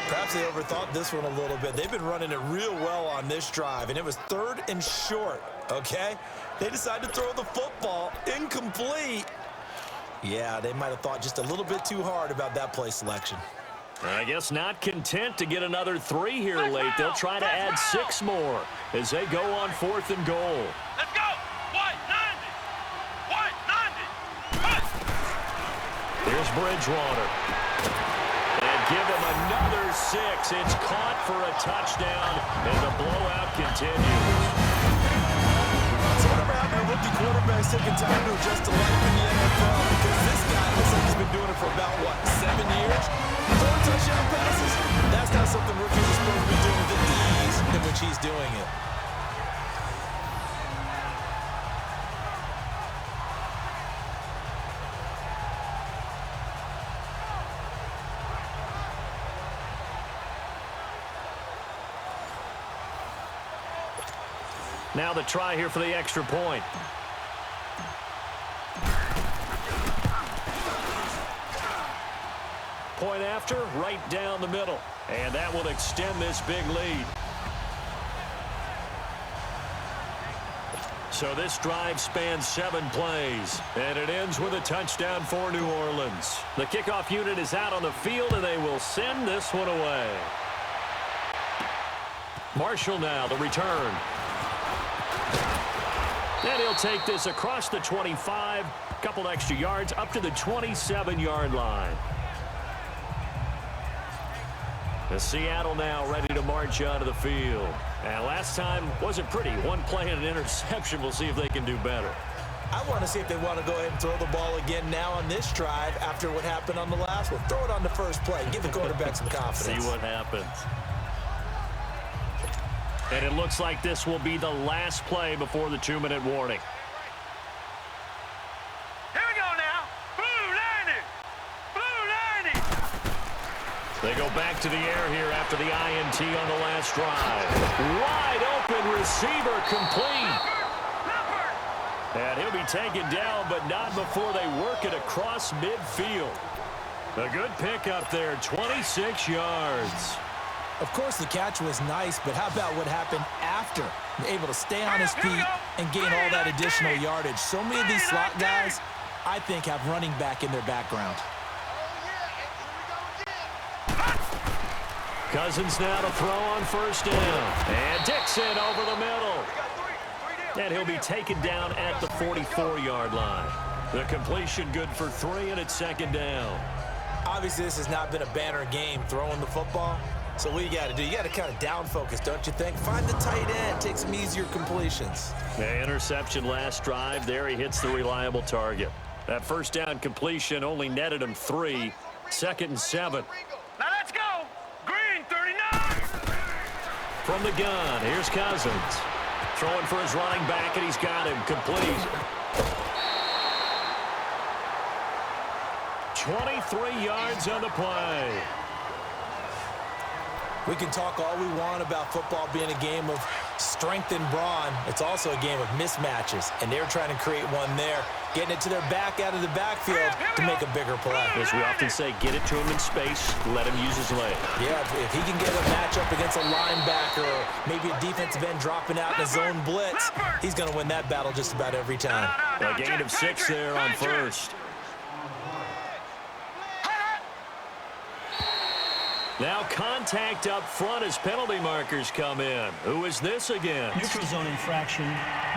Perhaps they overthought this one a little bit. They've been running it real well on this drive, and it was 3rd and short, okay? They decided to throw the football incomplete. Yeah, they might have thought just a little bit too hard about that play selection. I guess not content to get another 3 here late. They'll try to add 6 more as they go on 4th and goal. Let's go. 190. Here's Bridgewater. And give him another 6. It's caught for a touchdown, and the blowout continues. So whatever happened to rookie quarterbacks taking time to adjust to life in the NFL? Because this guy looks like he's been doing it for about, what, 7 years? Throwing touchdown passes? That's not something rookies are supposed to be doing with the ease in which he's doing it. Now the try here for the extra point. Point after, right down the middle. And that will extend this big lead. So this drive spans 7 plays, and it ends with a touchdown for New Orleans. The kickoff unit is out on the field, and they will send this one away. Marshall now, the return. And he'll take this across the 25, a couple extra yards, up to the 27-yard line. The Seattle now ready to march onto the field. And last time wasn't pretty. 1 play and an interception. We'll see if they can do better. I want to see if they want to go ahead and throw the ball again now on this drive after what happened on the last one. Throw it on the first play. Give the quarterback some confidence. See what happens. And it looks like this will be the last play before the 2-minute warning. Here we go now. Blue 90. Blue 90. They go back to the air here after the INT on the last drive. Wide open receiver complete. And he'll be taken down, but not before they work it across midfield. A good pickup there, 26 yards. Of course, the catch was nice, but how about what happened after? Able to stay on his feet and gain all that additional yardage. So many of these slot guys, I think, have running back in their background. Cousins now to throw on first down. And Dixon over the middle. And he'll be taken down at the 44-yard line. The completion good for 3, and it's second down. Obviously, this has not been a banner game throwing the football. So what you got to do, you got to kind of down focus, don't you think? Find the tight end, take some easier completions. The interception last drive. There he hits the reliable target. That first down completion only netted him 3. 2nd and 7. Now let's go. Green 39. From the gun, here's Cousins. Throwing for his running back, and he's got him complete. 23 yards on the play. We can talk all we want about football being a game of strength and brawn. It's also a game of mismatches, and they're trying to create one there, getting it to their back out of the backfield to make a bigger play. As we often say, get it to him in space, let him use his leg. Yeah, if he can get a matchup against a linebacker or maybe a defensive end dropping out in a zone blitz, he's going to win that battle just about every time. A gain of 6 there on first. Now contact up front as penalty markers come in. Who is this against? Neutral zone infraction,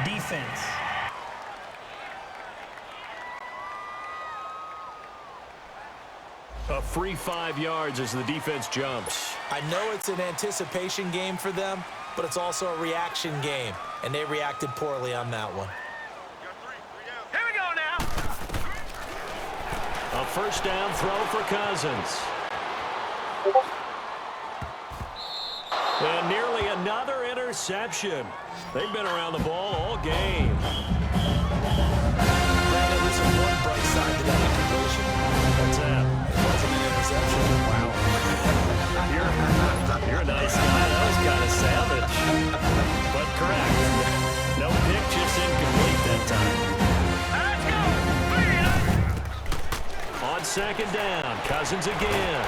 defense. free 5 yards as the defense jumps. I know it's an anticipation game for them, but it's also a reaction game, and they reacted poorly on that one. Here we go now. A first down throw for Cousins. And nearly another interception. They've been around the ball all game. Granted, there's one bright side to that incompletion. What's that? It wasn't an interception. Wow. You're a nice guy. That was kind of savage. But correct. No pick, just incomplete that time. Let's go. On second down, Cousins again.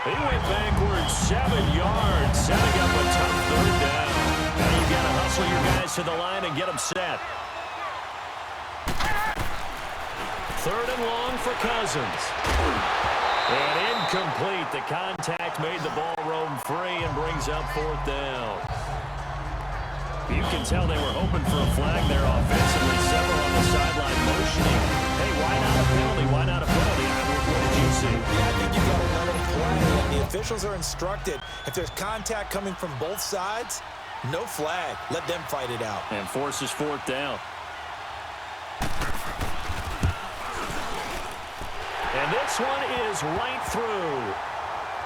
He went backwards 7 yards, setting up a tough third down. Now you've got to hustle your guys to the line and get them set. Third and long for Cousins. And incomplete. The contact made the ball roam free and brings up fourth down. You can tell they were hoping for a flag there offensively. Several on the sideline motioning. Hey, why not a penalty? Why not a penalty? What did you see? Yeah, I think you've got to let them play. The officials are instructed. If there's contact coming from both sides, no flag. Let them fight it out. And forces fourth down. And this one is right through.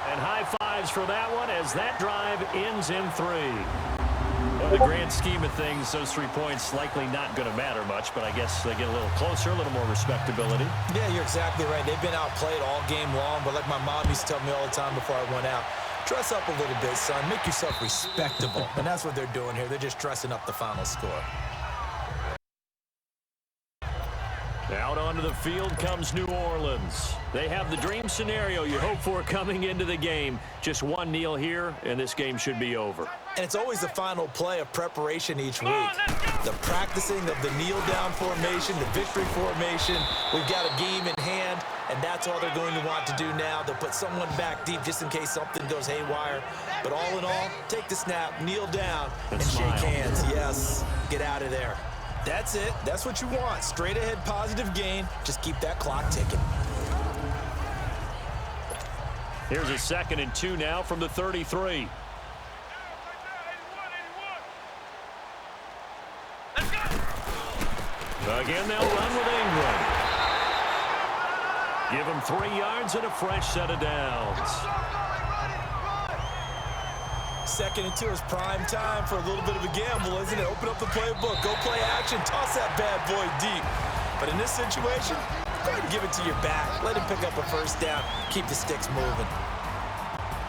And high fives for that one as that drive ends in 3. In the grand scheme of things, those 3 points likely not going to matter much, but I guess they get a little closer, a little more respectability. Yeah, you're exactly right. They've been outplayed all game long, but like my mom used to tell me all the time before I went out, dress up a little bit, son. Make yourself respectable. And that's what they're doing here. They're just dressing up the final score. Out onto the field comes New Orleans. They have the dream scenario you hope for coming into the game. Just one kneel here, and this game should be over. And it's always the final play of preparation each week. The practicing of the kneel-down formation, the victory formation. We've got a game in hand, and that's all they're going to want to do now. They'll put someone back deep just in case something goes haywire. But all in all, take the snap, kneel down, and shake hands. Yes, get out of there. That's it. That's what you want. Straight ahead positive gain. Just keep that clock ticking. Here's a 2nd and 2 now from the 33. Again, they'll run with Ingram. Give him 3 yards and a fresh set of downs. 2nd and 2 is prime time for a little bit of a gamble, isn't it? Open up the playbook. Go play action. Toss that bad boy deep. But in this situation, go ahead and give it to your back. Let him pick up a first down. Keep the sticks moving.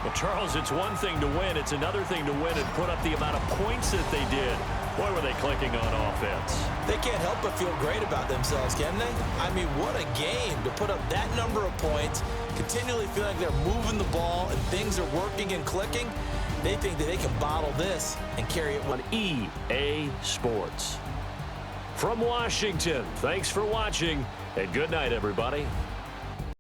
Well, Charles, it's one thing to win. It's another thing to win and put up the amount of points that they did. Boy, were they clicking on offense. They can't help but feel great about themselves, can they? I mean, what a game to put up that number of points, continually feel like they're moving the ball and things are working and clicking. They think that they can bottle this and carry it on EA Sports. From Washington, thanks for watching, and good night, everybody.